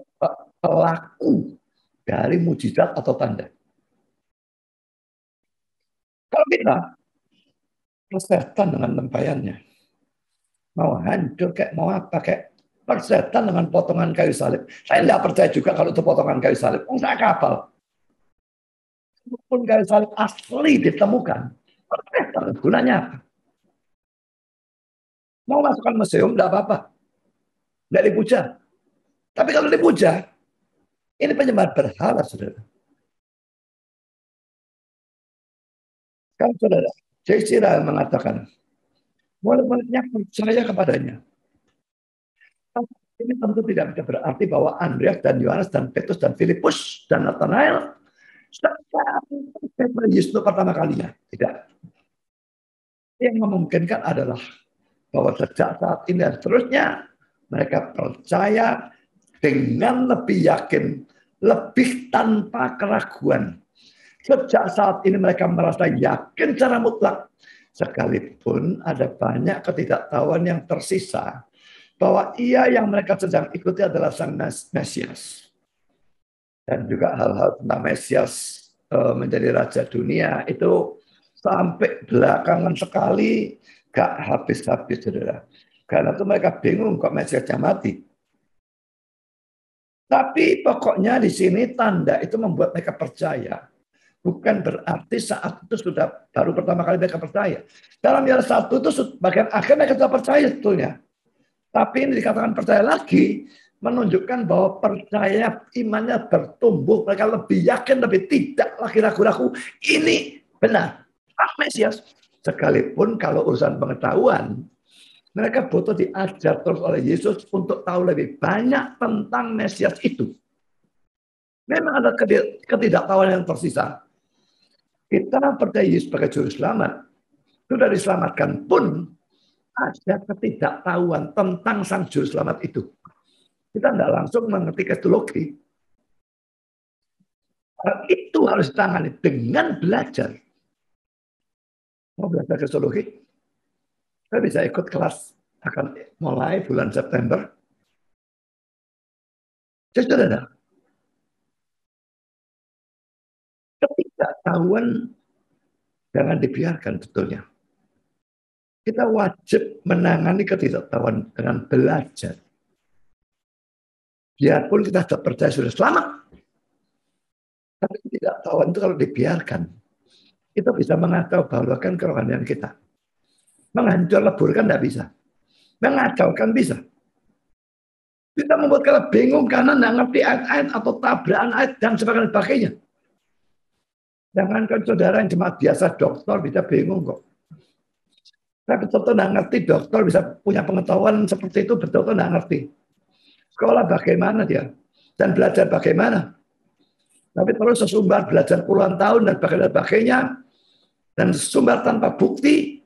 pelaku dari mujizat atau tanda. Kalau kita persetan dengan tempayannya, mau hancur kayak mau apa kayak persetan dengan potongan kayu salib. Saya tidak percaya juga kalau itu potongan kayu salib. Saya kapal. Walaupun kayu salib asli ditemukan, persetan gunanya apa? Mau masukkan museum tidak apa-apa, tidak dipuja. Tapi kalau dipuja, ini penyembah berhala, saudara. Kan saudara, J.C. Ryle mengatakan, murid-muridnya percaya kepadanya. Ini tentu tidak bisa berarti bahwa Andreas dan Yohanes dan Petrus dan Filipus dan Nathanael Yesus pertama kalinya. Tidak. Yang memungkinkan adalah bahwa sejak saat ini dan seterusnya mereka percaya dengan lebih yakin, lebih tanpa keraguan. Sejak saat ini mereka merasa yakin secara mutlak, sekalipun ada banyak ketidaktahuan yang tersisa, bahwa ia yang mereka sedang ikuti adalah Sang Mesias. Dan juga hal-hal tentang Mesias menjadi Raja Dunia, itu sampai belakangan sekali gak habis-habis, saudara. Karena itu mereka bingung kok Mesiasnya mati. Tapi pokoknya di sini tanda itu membuat mereka percaya. Bukan berarti saat itu sudah baru pertama kali mereka percaya. Dalam Yohanes 1 itu bagian akhir mereka sudah percaya sebetulnya. Tapi ini dikatakan percaya lagi, menunjukkan bahwa percaya imannya bertumbuh. Mereka lebih yakin, lebih tidak lagi ragu-ragu. Ini benar. Mesias. Sekalipun kalau urusan pengetahuan, mereka butuh diajar terus oleh Yesus untuk tahu lebih banyak tentang Mesias itu. Memang ada ketidaktahuan yang tersisa. Kita percaya Yesus sebagai juru selamat. Sudah diselamatkan pun ada ketidaktahuan tentang sang juru selamat itu. Kita tidak langsung mengerti kristologi. Itu harus ditangani dengan belajar. Mau belajar kristologi? Saya bisa ikut kelas, akan mulai bulan September. Jadi saudara, ketidaktahuan jangan dibiarkan betulnya. Kita wajib menangani ketidaktahuan dengan belajar. Biarpun kita sudah percaya sudah selamat, tapi ketidaktahuan itu kalau dibiarkan, itu bisa mengacau baluakan kerohanian kita. Menghancur leburkan tidak bisa. Mengacaukan bisa. Kita membuat kita bingung karena tidak ngerti ayat-ayat atau tabrakan ayat dan sebagainya. Jangankan saudara yang cuma biasa dokter bisa bingung kok. Saya betul-betul tidak ngerti dokter bisa punya pengetahuan seperti itu, betul-betul tidak ngerti. Sekolah bagaimana dia? Dan belajar bagaimana? Tapi terus sesumbar belajar puluhan tahun dan sebagainya. Dan sesumbar tanpa bukti.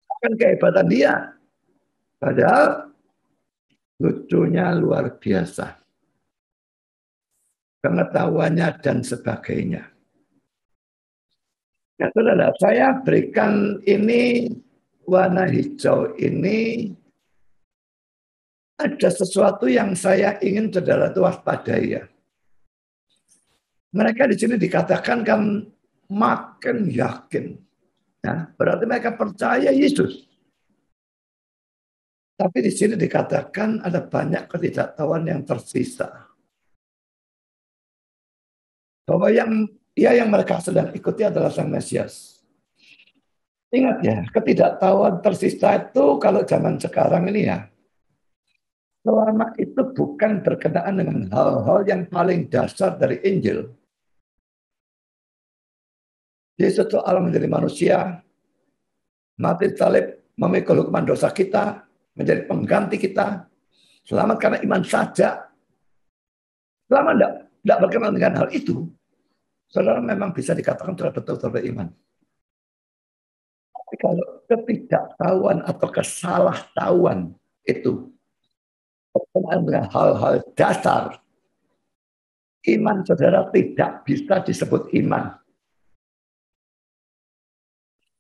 Akan kehebatan dia. Padahal lucunya luar biasa. Pengetahuannya dan sebagainya. Ya, saudara, saya berikan ini warna hijau ini ada sesuatu yang saya ingin saudara itu waspadai ya. Mereka di sini dikatakan kan makin yakin. Ya, berarti mereka percaya Yesus. Tapi di sini dikatakan ada banyak ketidaktahuan yang tersisa. Bahwa yang mereka sedang ikuti adalah Sang Mesias. Ingat ya, ketidaktahuan tersisa itu kalau zaman sekarang ini ya, selama itu bukan berkenaan dengan hal-hal yang paling dasar dari Injil. Yesus itu Allah menjadi manusia, mati salib, memikul hukuman dosa kita, menjadi pengganti kita. Selamat karena iman saja. Selama tidak berkenan dengan hal itu, saudara memang bisa dikatakan sudah betul-betul beriman. Tapi kalau ketidaktahuan atau kesalahtahuan itu berkenaan dengan hal-hal dasar, iman saudara tidak bisa disebut iman.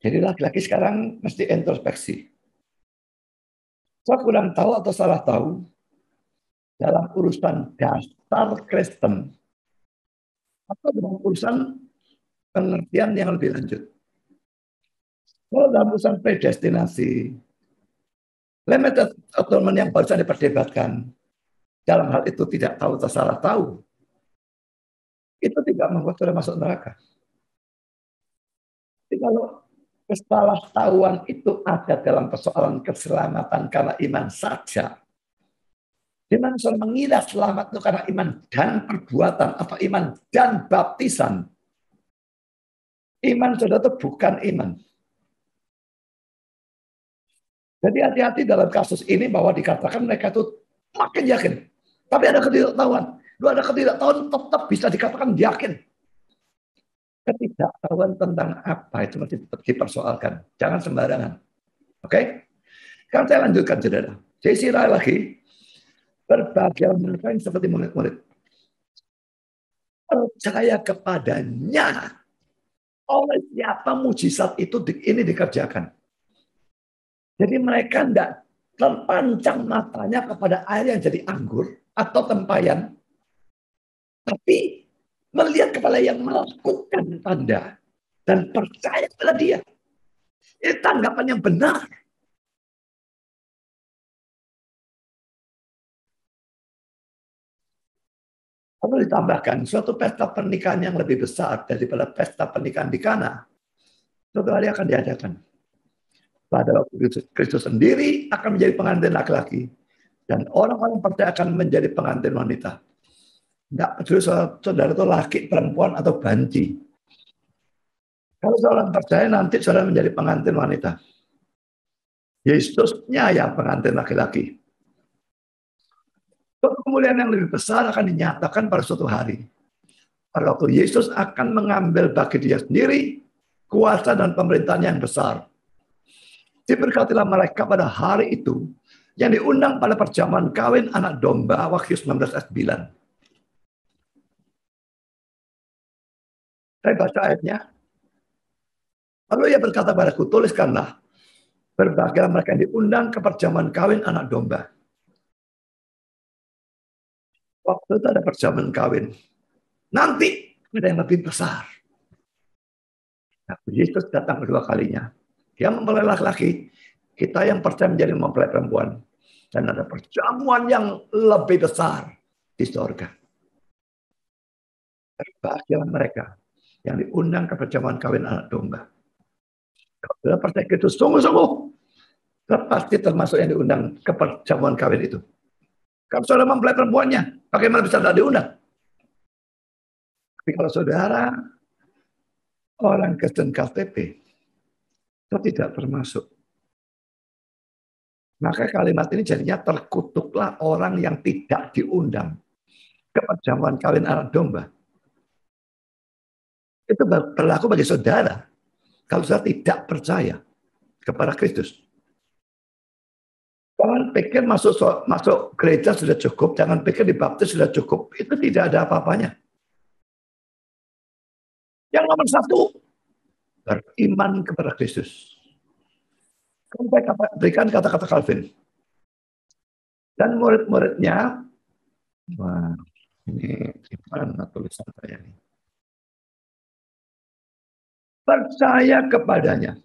Jadi laki-laki sekarang mesti introspeksi. Saya kurang tahu atau salah tahu dalam urusan dasar Kristen atau dalam urusan pengertian yang lebih lanjut. Kalau dalam urusan predestinasi, limited atonement yang barusan diperdebatkan, dalam hal itu tidak tahu atau salah tahu, itu tidak membuat saudara masuk neraka. Tapi kalau kesalahtahuan itu ada dalam persoalan keselamatan karena iman saja, di mana saudara mengira selamat itu karena iman dan perbuatan atau iman dan baptisan, iman saudara itu bukan iman. Jadi hati-hati dalam kasus ini bahwa dikatakan mereka itu makin yakin. Tapi ada ketidaktahuan. Kalau ada ketidaktahuan tetap bisa dikatakan yakin. Ketidaktahuan tentang apa itu masih tetap dipersoalkan. Jangan sembarangan. Oke? Sekarang saya lanjutkan, saudara. Saya sirah lagi. Berbagai mereka yang seperti murid-murid. Percaya kepadanya. Oleh siapa mujizat itu ini dikerjakan. Jadi mereka tidak terpancang matanya kepada air yang jadi anggur atau tempayan. Tapi melihat kepada yang melakukan tanda dan percaya kepada dia. Ini tanggapan yang benar. Perlu ditambahkan, suatu pesta pernikahan yang lebih besar daripada pesta pernikahan di Kana, suatu hari akan diadakan. Pada waktu Kristus sendiri akan menjadi pengantin laki-laki. Dan orang-orang percaya akan menjadi pengantin wanita. Tidak peduli saudara itu laki, perempuan, atau banci. Kalau saudara percaya nanti saudara menjadi pengantin wanita. Yesusnya yang pengantin laki-laki. Kemuliaan yang lebih besar akan dinyatakan pada suatu hari. Pada waktu Yesus akan mengambil bagi dia sendiri kuasa dan pemerintahan yang besar. Diberkatilah mereka pada hari itu yang diundang pada perjamuan kawin anak domba Wahyu 19 ayat 9. Saya baca ayatnya. Lalu ia berkata padaku, tuliskanlah berbagai mereka yang diundang ke perjamuan kawin anak domba. Waktu itu ada perjamuan kawin. Nanti ada yang lebih besar. Nah, Yesus datang kedua kalinya. Dia mempelai laki-laki, kita yang percaya menjadi mempelai perempuan. Dan ada perjamuan yang lebih besar di surga. Berbahagialah mereka yang diundang ke perjamuan kawin anak domba. Kalau sudah percaya itu sungguh-sungguh, pasti termasuk yang diundang ke perjamuan kawin itu. Kalau saudara mempelai perempuannya, bagaimana bisa tidak diundang? Tapi kalau saudara orang Kristen KTP, itu tidak termasuk. Maka kalimat ini jadinya terkutuklah orang yang tidak diundang ke perjamuan kawin anak domba. Itu berlaku bagi saudara. Kalau saudara tidak percaya kepada Kristus. Jangan pikir masuk gereja sudah cukup. Jangan pikir dibaptis sudah cukup. Itu tidak ada apa-apanya. Yang nomor satu, beriman kepada Kristus. Saya berikan kata-kata Calvin. Dan murid-muridnya, wah, ini gimana tulisan saya ini? Percaya kepadanya.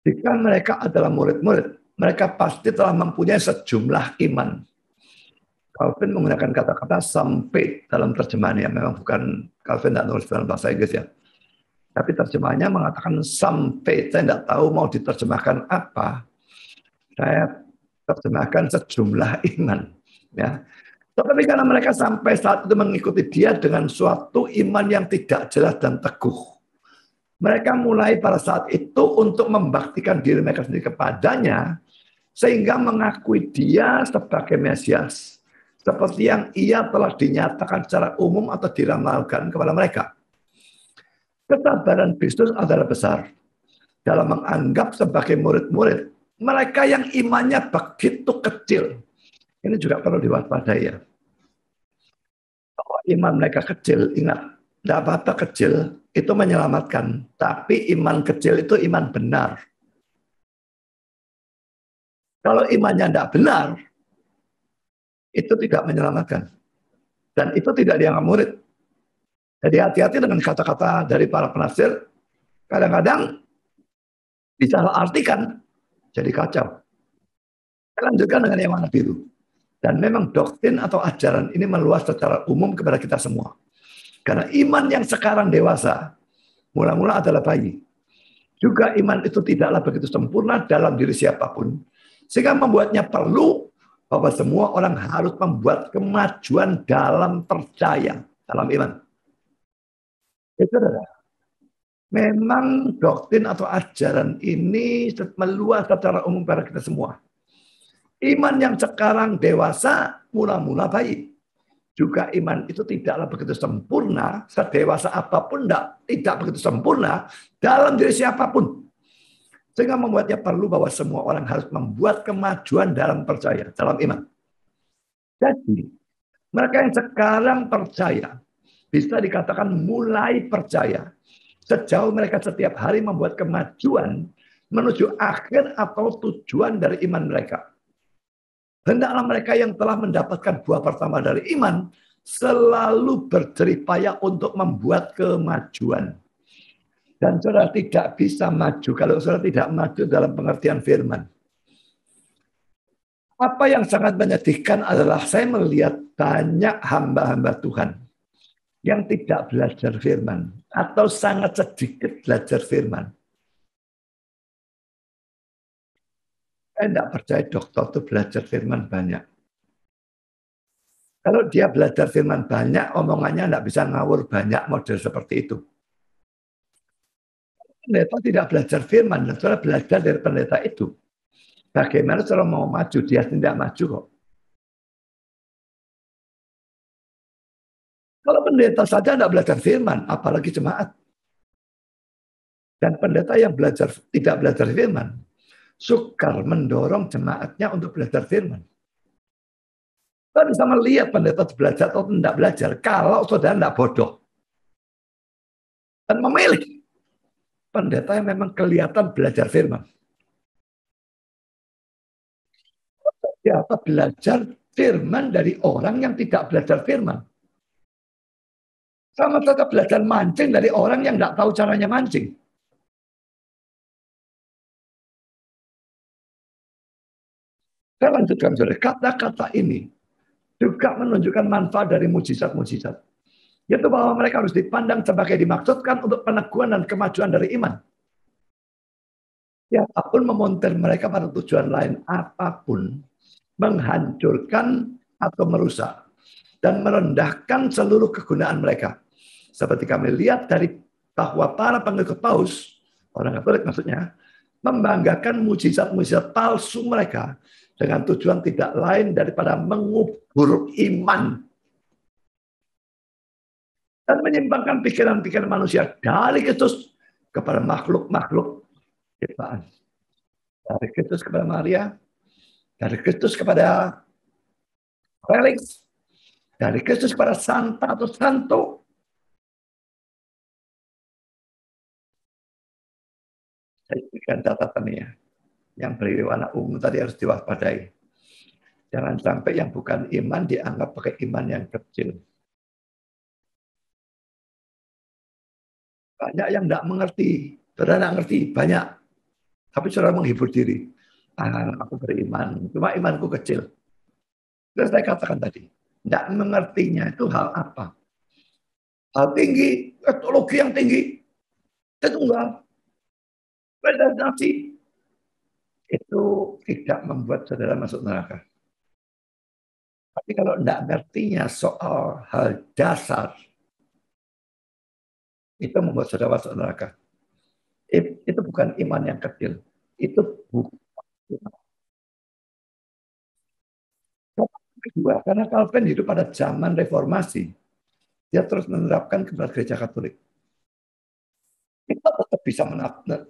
Jika mereka adalah murid-murid, mereka pasti telah mempunyai sejumlah iman. Calvin menggunakan kata-kata sampai dalam terjemahannya. Memang bukan Calvin tidak nulis dalam bahasa Inggris ya. Tapi terjemahannya mengatakan sampai. Saya tidak tahu mau diterjemahkan apa. Saya terjemahkan sejumlah iman. Ya. Tetapi karena mereka sampai saat itu mengikuti dia dengan suatu iman yang tidak jelas dan teguh. Mereka mulai pada saat itu untuk membaktikan diri mereka sendiri kepadanya sehingga mengakui dia sebagai Mesias, seperti yang ia telah dinyatakan secara umum atau diramalkan kepada mereka. Kesabaran Kristus adalah besar dalam menganggap sebagai murid-murid mereka yang imannya begitu kecil. Ini juga perlu diwaspadai ya. Bahwa iman mereka kecil, ingat, tidak apa-apa kecil, itu menyelamatkan. Tapi iman kecil itu iman benar. Kalau imannya tidak benar, itu tidak menyelamatkan. Dan itu tidak dianggap murid. Jadi hati-hati dengan kata-kata dari para penafsir. Kadang-kadang disalah artikan, jadi kacau. Saya lanjutkan dengan yang warna biru. Dan memang doktrin atau ajaran ini meluas secara umum kepada kita semua. Karena iman yang sekarang dewasa, mula-mula adalah bayi. Juga iman itu tidaklah begitu sempurna dalam diri siapapun. Sehingga membuatnya perlu bahwa semua orang harus membuat kemajuan dalam percaya, dalam iman. Itu adalah memang doktrin atau ajaran ini meluas secara umum pada kita semua. Iman yang sekarang dewasa, mula-mula bayi. Juga iman itu tidaklah begitu sempurna, sedewasa apapun tidak begitu sempurna dalam diri siapapun. Sehingga membuatnya perlu bahwa semua orang harus membuat kemajuan dalam percaya, dalam iman. Jadi, mereka yang sekarang percaya, bisa dikatakan mulai percaya. Sejauh mereka setiap hari membuat kemajuan menuju akhir atau tujuan dari iman mereka. Hendaklah mereka yang telah mendapatkan buah pertama dari iman selalu berjeripaya untuk membuat kemajuan. Dan saudara tidak bisa maju kalau saudara tidak maju dalam pengertian firman. Apa yang sangat menyedihkan adalah saya melihat banyak hamba-hamba Tuhan yang tidak belajar firman atau sangat sedikit belajar firman. Saya tidak percaya dokter itu belajar firman banyak. Kalau dia belajar firman banyak, omongannya tidak bisa ngawur banyak model seperti itu. Pendeta tidak belajar firman, dan saudara belajar dari pendeta itu. Bagaimana saudara mau maju, dia tidak maju kok. Kalau pendeta saja tidak belajar firman, apalagi jemaat. Dan pendeta yang tidak belajar firman, sukar mendorong jemaatnya untuk belajar firman. Saudara bisa melihat pendeta belajar atau tidak belajar, kalau saudara tidak bodoh. Dan memilih pendeta yang memang kelihatan belajar firman. Siapa belajar firman dari orang yang tidak belajar firman? Sama saja belajar mancing dari orang yang tidak tahu caranya mancing. Saya lanjutkan, saudara. Kata-kata ini juga menunjukkan manfaat dari mujizat-mujizat. Yaitu bahwa mereka harus dipandang sebagai dimaksudkan untuk peneguhan dan kemajuan dari iman. Siapapun memontir mereka pada tujuan lain apapun, menghancurkan atau merusak, dan merendahkan seluruh kegunaan mereka. Seperti kami lihat dari bahwa para pengikut Paus, orang Katolik maksudnya, membanggakan mujizat-mujizat palsu mereka dengan tujuan tidak lain daripada mengubur iman dan menyimpangkan pikiran-pikiran manusia dari Kristus kepada makhluk-makhluk ciptaan. Dari Kristus kepada Maria, dari Kristus kepada Felix, dari Kristus kepada Santa atau Santo. Saya berikan catatannya. Yang berwarna ungu tadi harus diwaspadai. Jangan sampai yang bukan iman dianggap pakai iman yang kecil. Banyak yang tidak mengerti. Saudara tidak mengerti, banyak. Tapi saudara menghibur diri. Aku beriman, cuma imanku kecil. Terus saya katakan tadi, tidak mengertinya itu hal apa? Hal tinggi, teologi yang tinggi. Itu enggak. Beda nasi. Itu tidak membuat saudara masuk neraka. Tapi kalau tidak ngertinya soal hal dasar, itu membuat saudara masuk neraka. Itu bukan iman yang kecil. Itu bukan. Kedua, karena Calvin hidup pada zaman reformasi, dia terus menerapkan kepada gereja Katolik. Kita tetap bisa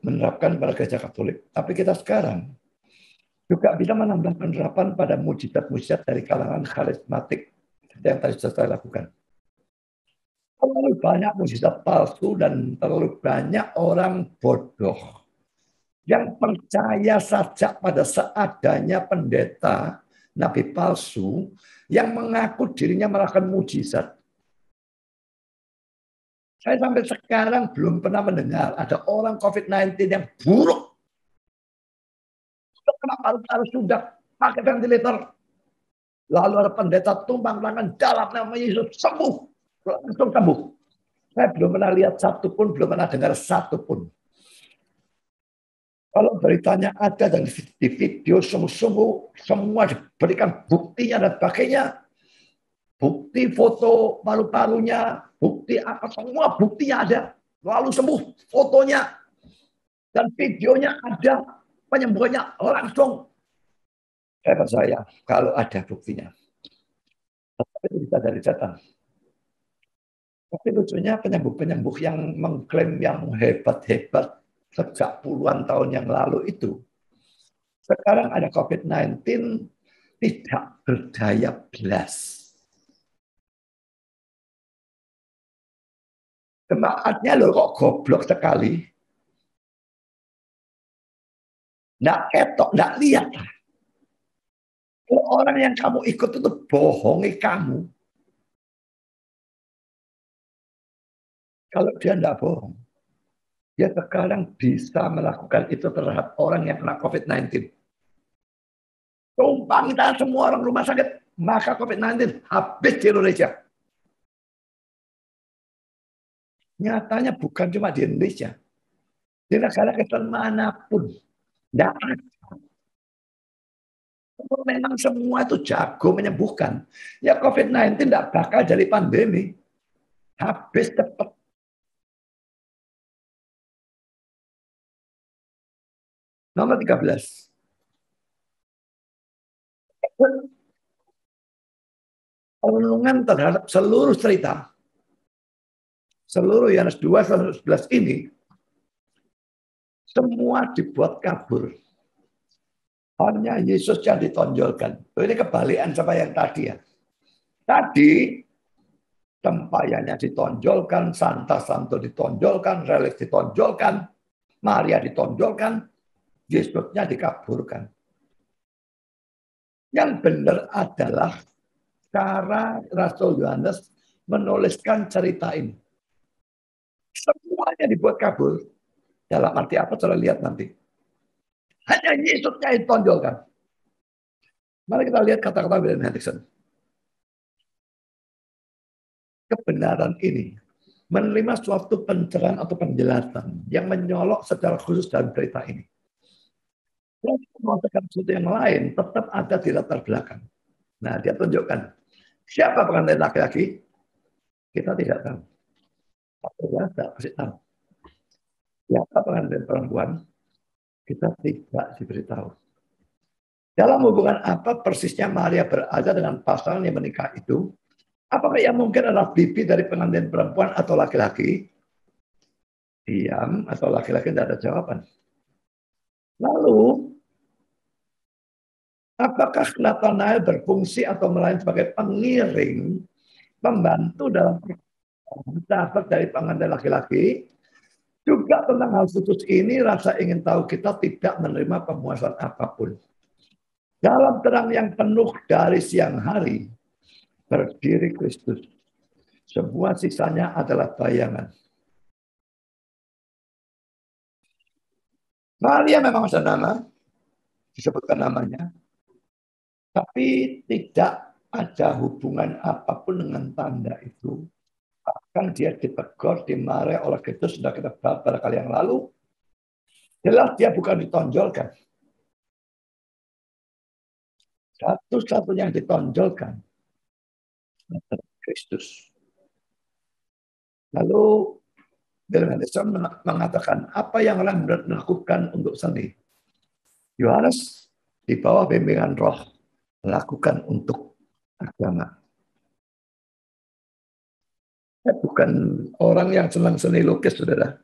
menerapkan kepada gereja Katolik, tapi kita sekarang juga bisa menambah penerapan pada mujizat-mujizat dari kalangan karismatik yang tadi sudah saya lakukan. Terlalu banyak mujizat palsu dan terlalu banyak orang bodoh yang percaya saja pada seadanya pendeta, nabi palsu, yang mengaku dirinya melakukan mujizat. Saya sampai sekarang belum pernah mendengar ada orang COVID-19 yang buruk. Sudah kena paru-paru, sudah pakai ventilator. Lalu ada pendeta tumpang tangan dalam nama Yesus, sembuh. Langsung sembuh. Saya belum pernah lihat satu pun, belum pernah dengar satu pun. Kalau beritanya ada dan di video semua diberikan buktinya dan sebagainya. Bukti foto paru-parunya, bukti apa, semua buktinya ada. Lalu sembuh fotonya dan videonya ada, penyembuhannya langsung. Saya percaya kalau ada buktinya. Tapi itu bisa dari setan. Tapi lucunya penyembuh-penyembuh yang mengklaim yang hebat-hebat sejak puluhan tahun yang lalu itu, sekarang ada COVID-19 tidak berdaya belas. Jemaatnya loh kok goblok sekali. Nggak ketok, nggak lihat. Kalau orang yang kamu ikut itu bohongi kamu. Kalau dia nggak bohong, dia sekarang bisa melakukan itu terhadap orang yang kena COVID-19. Tumpang kita semua orang rumah sakit, maka COVID-19 habis di Indonesia. Nyatanya bukan cuma di Indonesia. Di negara Kristen manapun. Nggak ada. Memang semua itu jago menyembuhkan. Ya COVID-19 tidak bakal jadi pandemi. Habis cepat. Nomor 13. Renungan terhadap seluruh cerita. Seluruh Yohanes 2 sampai 11 ini semua dibuat kabur. Hanya Yesus yang ditonjolkan. Ini kebalikan sama yang tadi ya. Tadi tempayannya ditonjolkan, Santa Santo ditonjolkan, Relik ditonjolkan, Maria ditonjolkan, Yesusnya dikaburkan. Yang benar adalah cara Rasul Yohanes menuliskan cerita ini. Semuanya dibuat kabur. Dalam arti apa? Coba lihat nanti. Hanya Yesusnya ditonjolkan. Mari kita lihat kata-kata William Hendrickson. Kebenaran ini menerima suatu pencerahan atau penjelasan yang menyolok secara khusus dalam cerita ini. Kalau mengatakan sesuatu yang lain, tetap ada di latar belakang. Nah, dia tunjukkan. Siapa pengantin laki-laki? Kita tidak tahu. Tapi dia tidak kasih tahu. Siapa pengantin perempuan? Kita tidak diberitahu. Dalam hubungan apa persisnya Maria berada dengan pasangan yang menikah itu? Apakah yang mungkin adalah bibi dari pengantin perempuan atau laki-laki? Diam atau laki-laki tidak ada jawaban. Lalu, apakah Nathanael berfungsi atau melayani sebagai pengiring, pembantu dalam sahabat dari pengantin laki-laki? Juga tentang hal khusus ini, rasa ingin tahu kita tidak menerima pemuasan apapun. Dalam terang yang penuh dari siang hari, berdiri Kristus. Semua sisanya adalah bayangan. Maria memang ada nama, disebutkan namanya, tapi tidak ada hubungan apapun dengan tanda itu. Bahkan dia ditegur, dimarahi oleh Kristus, sudah kita bahas pada kali yang lalu. Jelas dia bukan ditonjolkan. Satu-satunya yang ditonjolkan Kristus. Lalu William Hendrickson mengatakan, apa yang orang melakukan untuk seni? Yohanes di bawah bimbingan roh, lakukan untuk agama. Saya bukan orang yang senang seni lukis, saudara.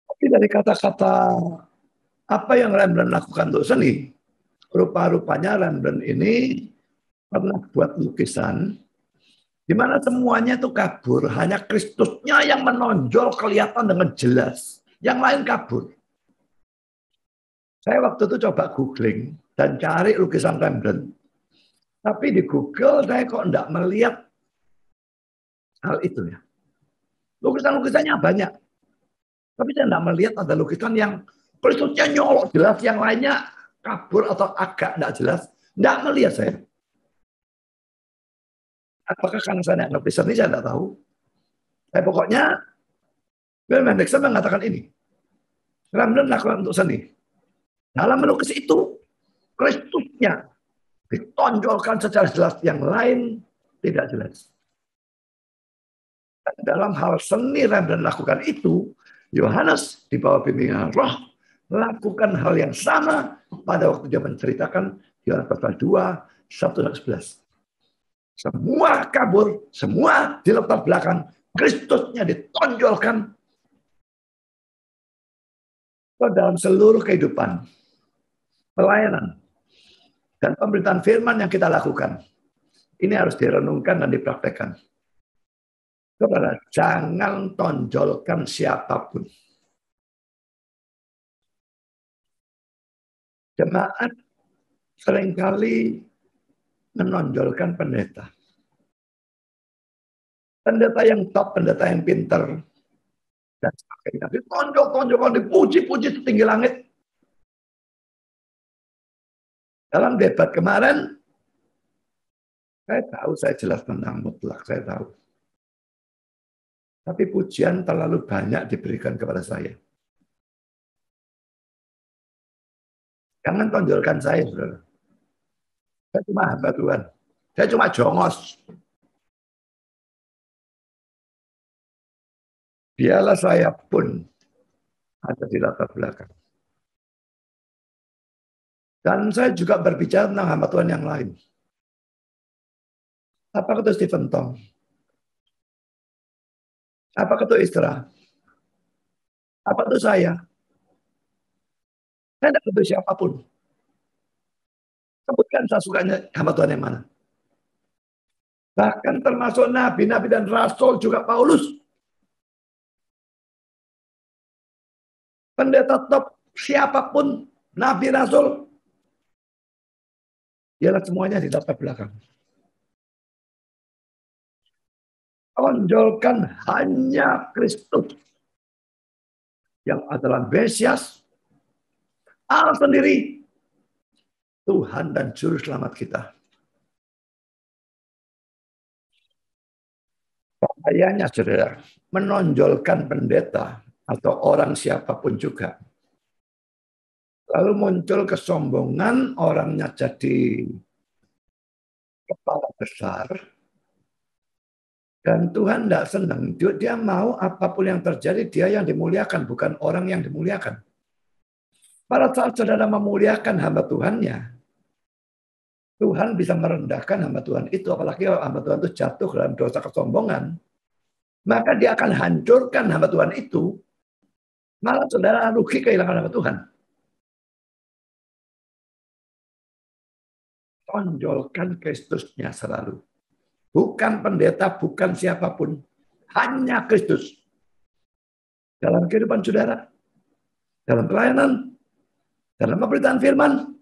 Tapi dari kata-kata apa yang Rembrandt lakukan untuk seni, rupa-rupanya Rembrandt ini pernah buat lukisan di mana semuanya itu kabur, hanya Kristusnya yang menonjol kelihatan dengan jelas. Yang lain kabur. Saya waktu itu coba googling dan cari lukisan Rembrandt. Tapi di Google saya kok enggak melihat hal itu ya. Lukisan-lukisannya banyak. Tapi saya enggak melihat ada lukisan yang Kristusnya nyolok jelas, yang lainnya kabur atau agak enggak jelas. Enggak melihat saya. Apakah karena saya ngerti seni, saya enggak tahu. Pokoknya William Hendrickson mengatakan ini. Rembrandt lakukan untuk seni. Dalam melukis itu, Kristusnya ditonjolkan secara jelas, yang lain tidak jelas. Dan dalam hal seni Rembrandt lakukan itu, Yohanes di bawah bimbingan Roh lakukan hal yang sama pada waktu dia menceritakan Yohanes pasal 2, 1-11. Semua kabur, semua diletak belakang, Kristusnya ditonjolkan dalam seluruh kehidupan, pelayanan, dan pemberitaan firman yang kita lakukan. Ini harus direnungkan dan dipraktekkan. Saudara, jangan tonjolkan siapapun. Jemaat seringkali menonjolkan pendeta. Pendeta yang top, pendeta yang pinter, dan sebagainya. Ditonjol-tonjolkan, dipuji-puji setinggi langit. Dalam debat kemarin, saya tahu, saya jelas menang mutlak, saya tahu. Tapi pujian terlalu banyak diberikan kepada saya. Jangan tonjolkan saya, saudara. Saya cuma hamba Tuhan. Saya cuma jongos. Biarlah saya pun ada di latar belakang. Dan saya juga berbicara tentang hamba Tuhan yang lain. Apakah itu Stephen Tong? Apakah itu Isra? Apa itu saya? Saya tidak butuh siapapun. Sebutkan saya sukanya hamba Tuhan yang mana. Bahkan termasuk nabi-nabi dan rasul juga Paulus. Pendeta top siapapun, nabi, rasul, ialah semuanya di latar belakang. Tonjolkan hanya Kristus yang adalah Mesias, Allah sendiri, Tuhan dan Juru Selamat kita. Bahayanya, saudara, menonjolkan pendeta atau orang siapapun juga. Lalu muncul kesombongan, orangnya jadi kepala besar. Dan Tuhan tidak senang. Dia mau apapun yang terjadi, dia yang dimuliakan, bukan orang yang dimuliakan. Pada saat saudara memuliakan hamba Tuhannya, Tuhan bisa merendahkan hamba Tuhan itu. Apalagi kalau hamba Tuhan itu jatuh dalam dosa kesombongan, maka dia akan hancurkan hamba Tuhan itu. Malah saudara rugi kehilangan hamba Tuhan. Tonjolkan Kristusnya selalu. Bukan pendeta, bukan siapapun. Hanya Kristus. Dalam kehidupan saudara. Dalam pelayanan. Dalam pemberitaan firman.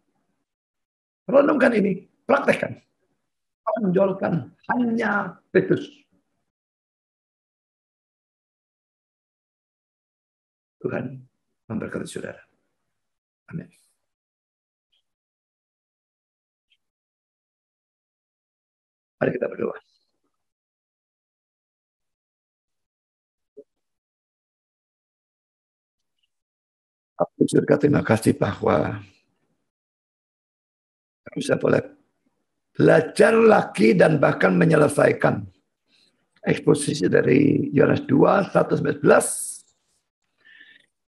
Renungkan ini. Praktekkan. Tonjolkan hanya Kristus. Tuhan memberkati saudara. Amin. Mari kita berdoa. Surga, terima kasih bahwa bisa boleh belajar lagi dan bahkan menyelesaikan eksposisi dari Yohanes 2, 1-11.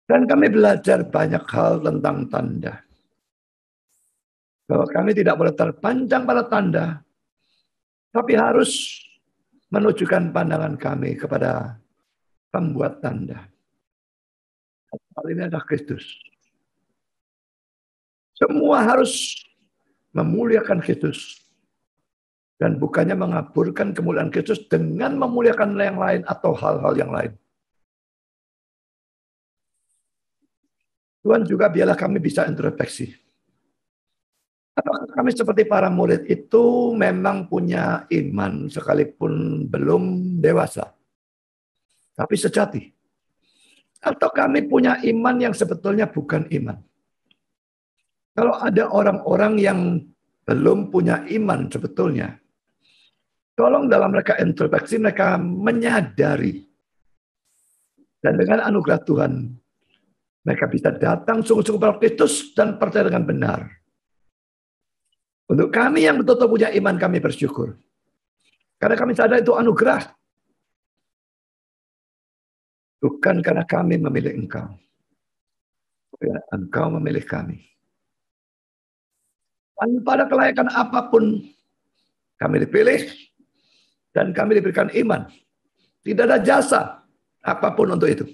Dan kami belajar banyak hal tentang tanda. Bahwa kami tidak boleh terpanjang pada tanda, tapi harus menunjukkan pandangan kami kepada pembuat tanda. Hal ini adalah Kristus. Semua harus memuliakan Kristus. Dan bukannya mengaburkan kemuliaan Kristus dengan memuliakan yang lain atau hal-hal yang lain. Tuhan juga biarlah kami bisa introspeksi. Apakah kami seperti para murid itu memang punya iman sekalipun belum dewasa, tapi sejati? Atau kami punya iman yang sebetulnya bukan iman? Kalau ada orang-orang yang belum punya iman sebetulnya, tolong dalam mereka introspeksi, mereka menyadari. Dan dengan anugerah Tuhan, mereka bisa datang sungguh-sungguh pada Kristus dan percaya dengan benar. Untuk kami yang betul-betul punya iman, kami bersyukur. Karena kami sadar itu anugerah. Bukan karena kami memilih engkau. Karena engkau memilih kami. Tanpa ada kelayakan apapun, kami dipilih dan kami diberikan iman. Tidak ada jasa apapun untuk itu.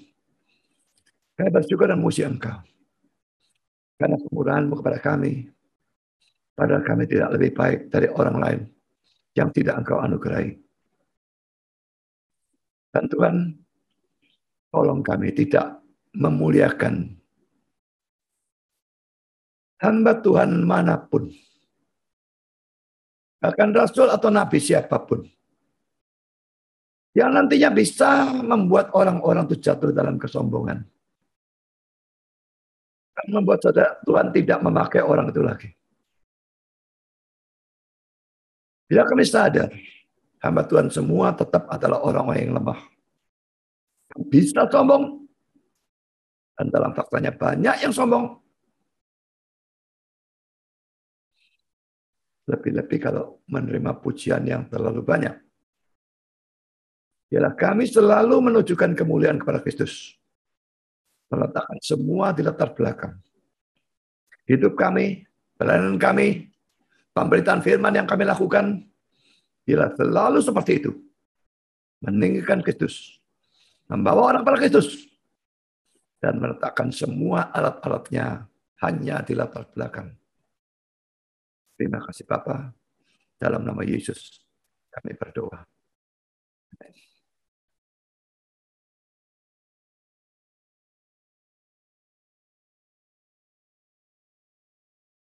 Kami bersyukur dan muji engkau. Karena kemurahan-Mu kepada kami. Padahal kami tidak lebih baik dari orang lain yang tidak engkau anugerahi. Dan Tuhan, tolong kami tidak memuliakan hamba Tuhan manapun. Bahkan rasul atau nabi siapapun. Yang nantinya bisa membuat orang-orang itu jatuh dalam kesombongan. Dan membuat saudara Tuhan tidak memakai orang itu lagi. Bila kami sadar, hamba Tuhan semua tetap adalah orang-orang yang lemah. Bisa sombong. Dan dalam faktanya banyak yang sombong. Lebih-lebih kalau menerima pujian yang terlalu banyak. Ialah kami selalu menunjukkan kemuliaan kepada Kristus. Meletakkan semua di latar belakang. Hidup kami, pelayanan kami, pemberitaan firman yang kami lakukan, ialah selalu seperti itu. Meninggikan Kristus. Membawa orang pada Kristus. Dan meletakkan semua alat-alatnya hanya di latar belakang. Terima kasih Bapa. Dalam nama Yesus kami berdoa. Amin.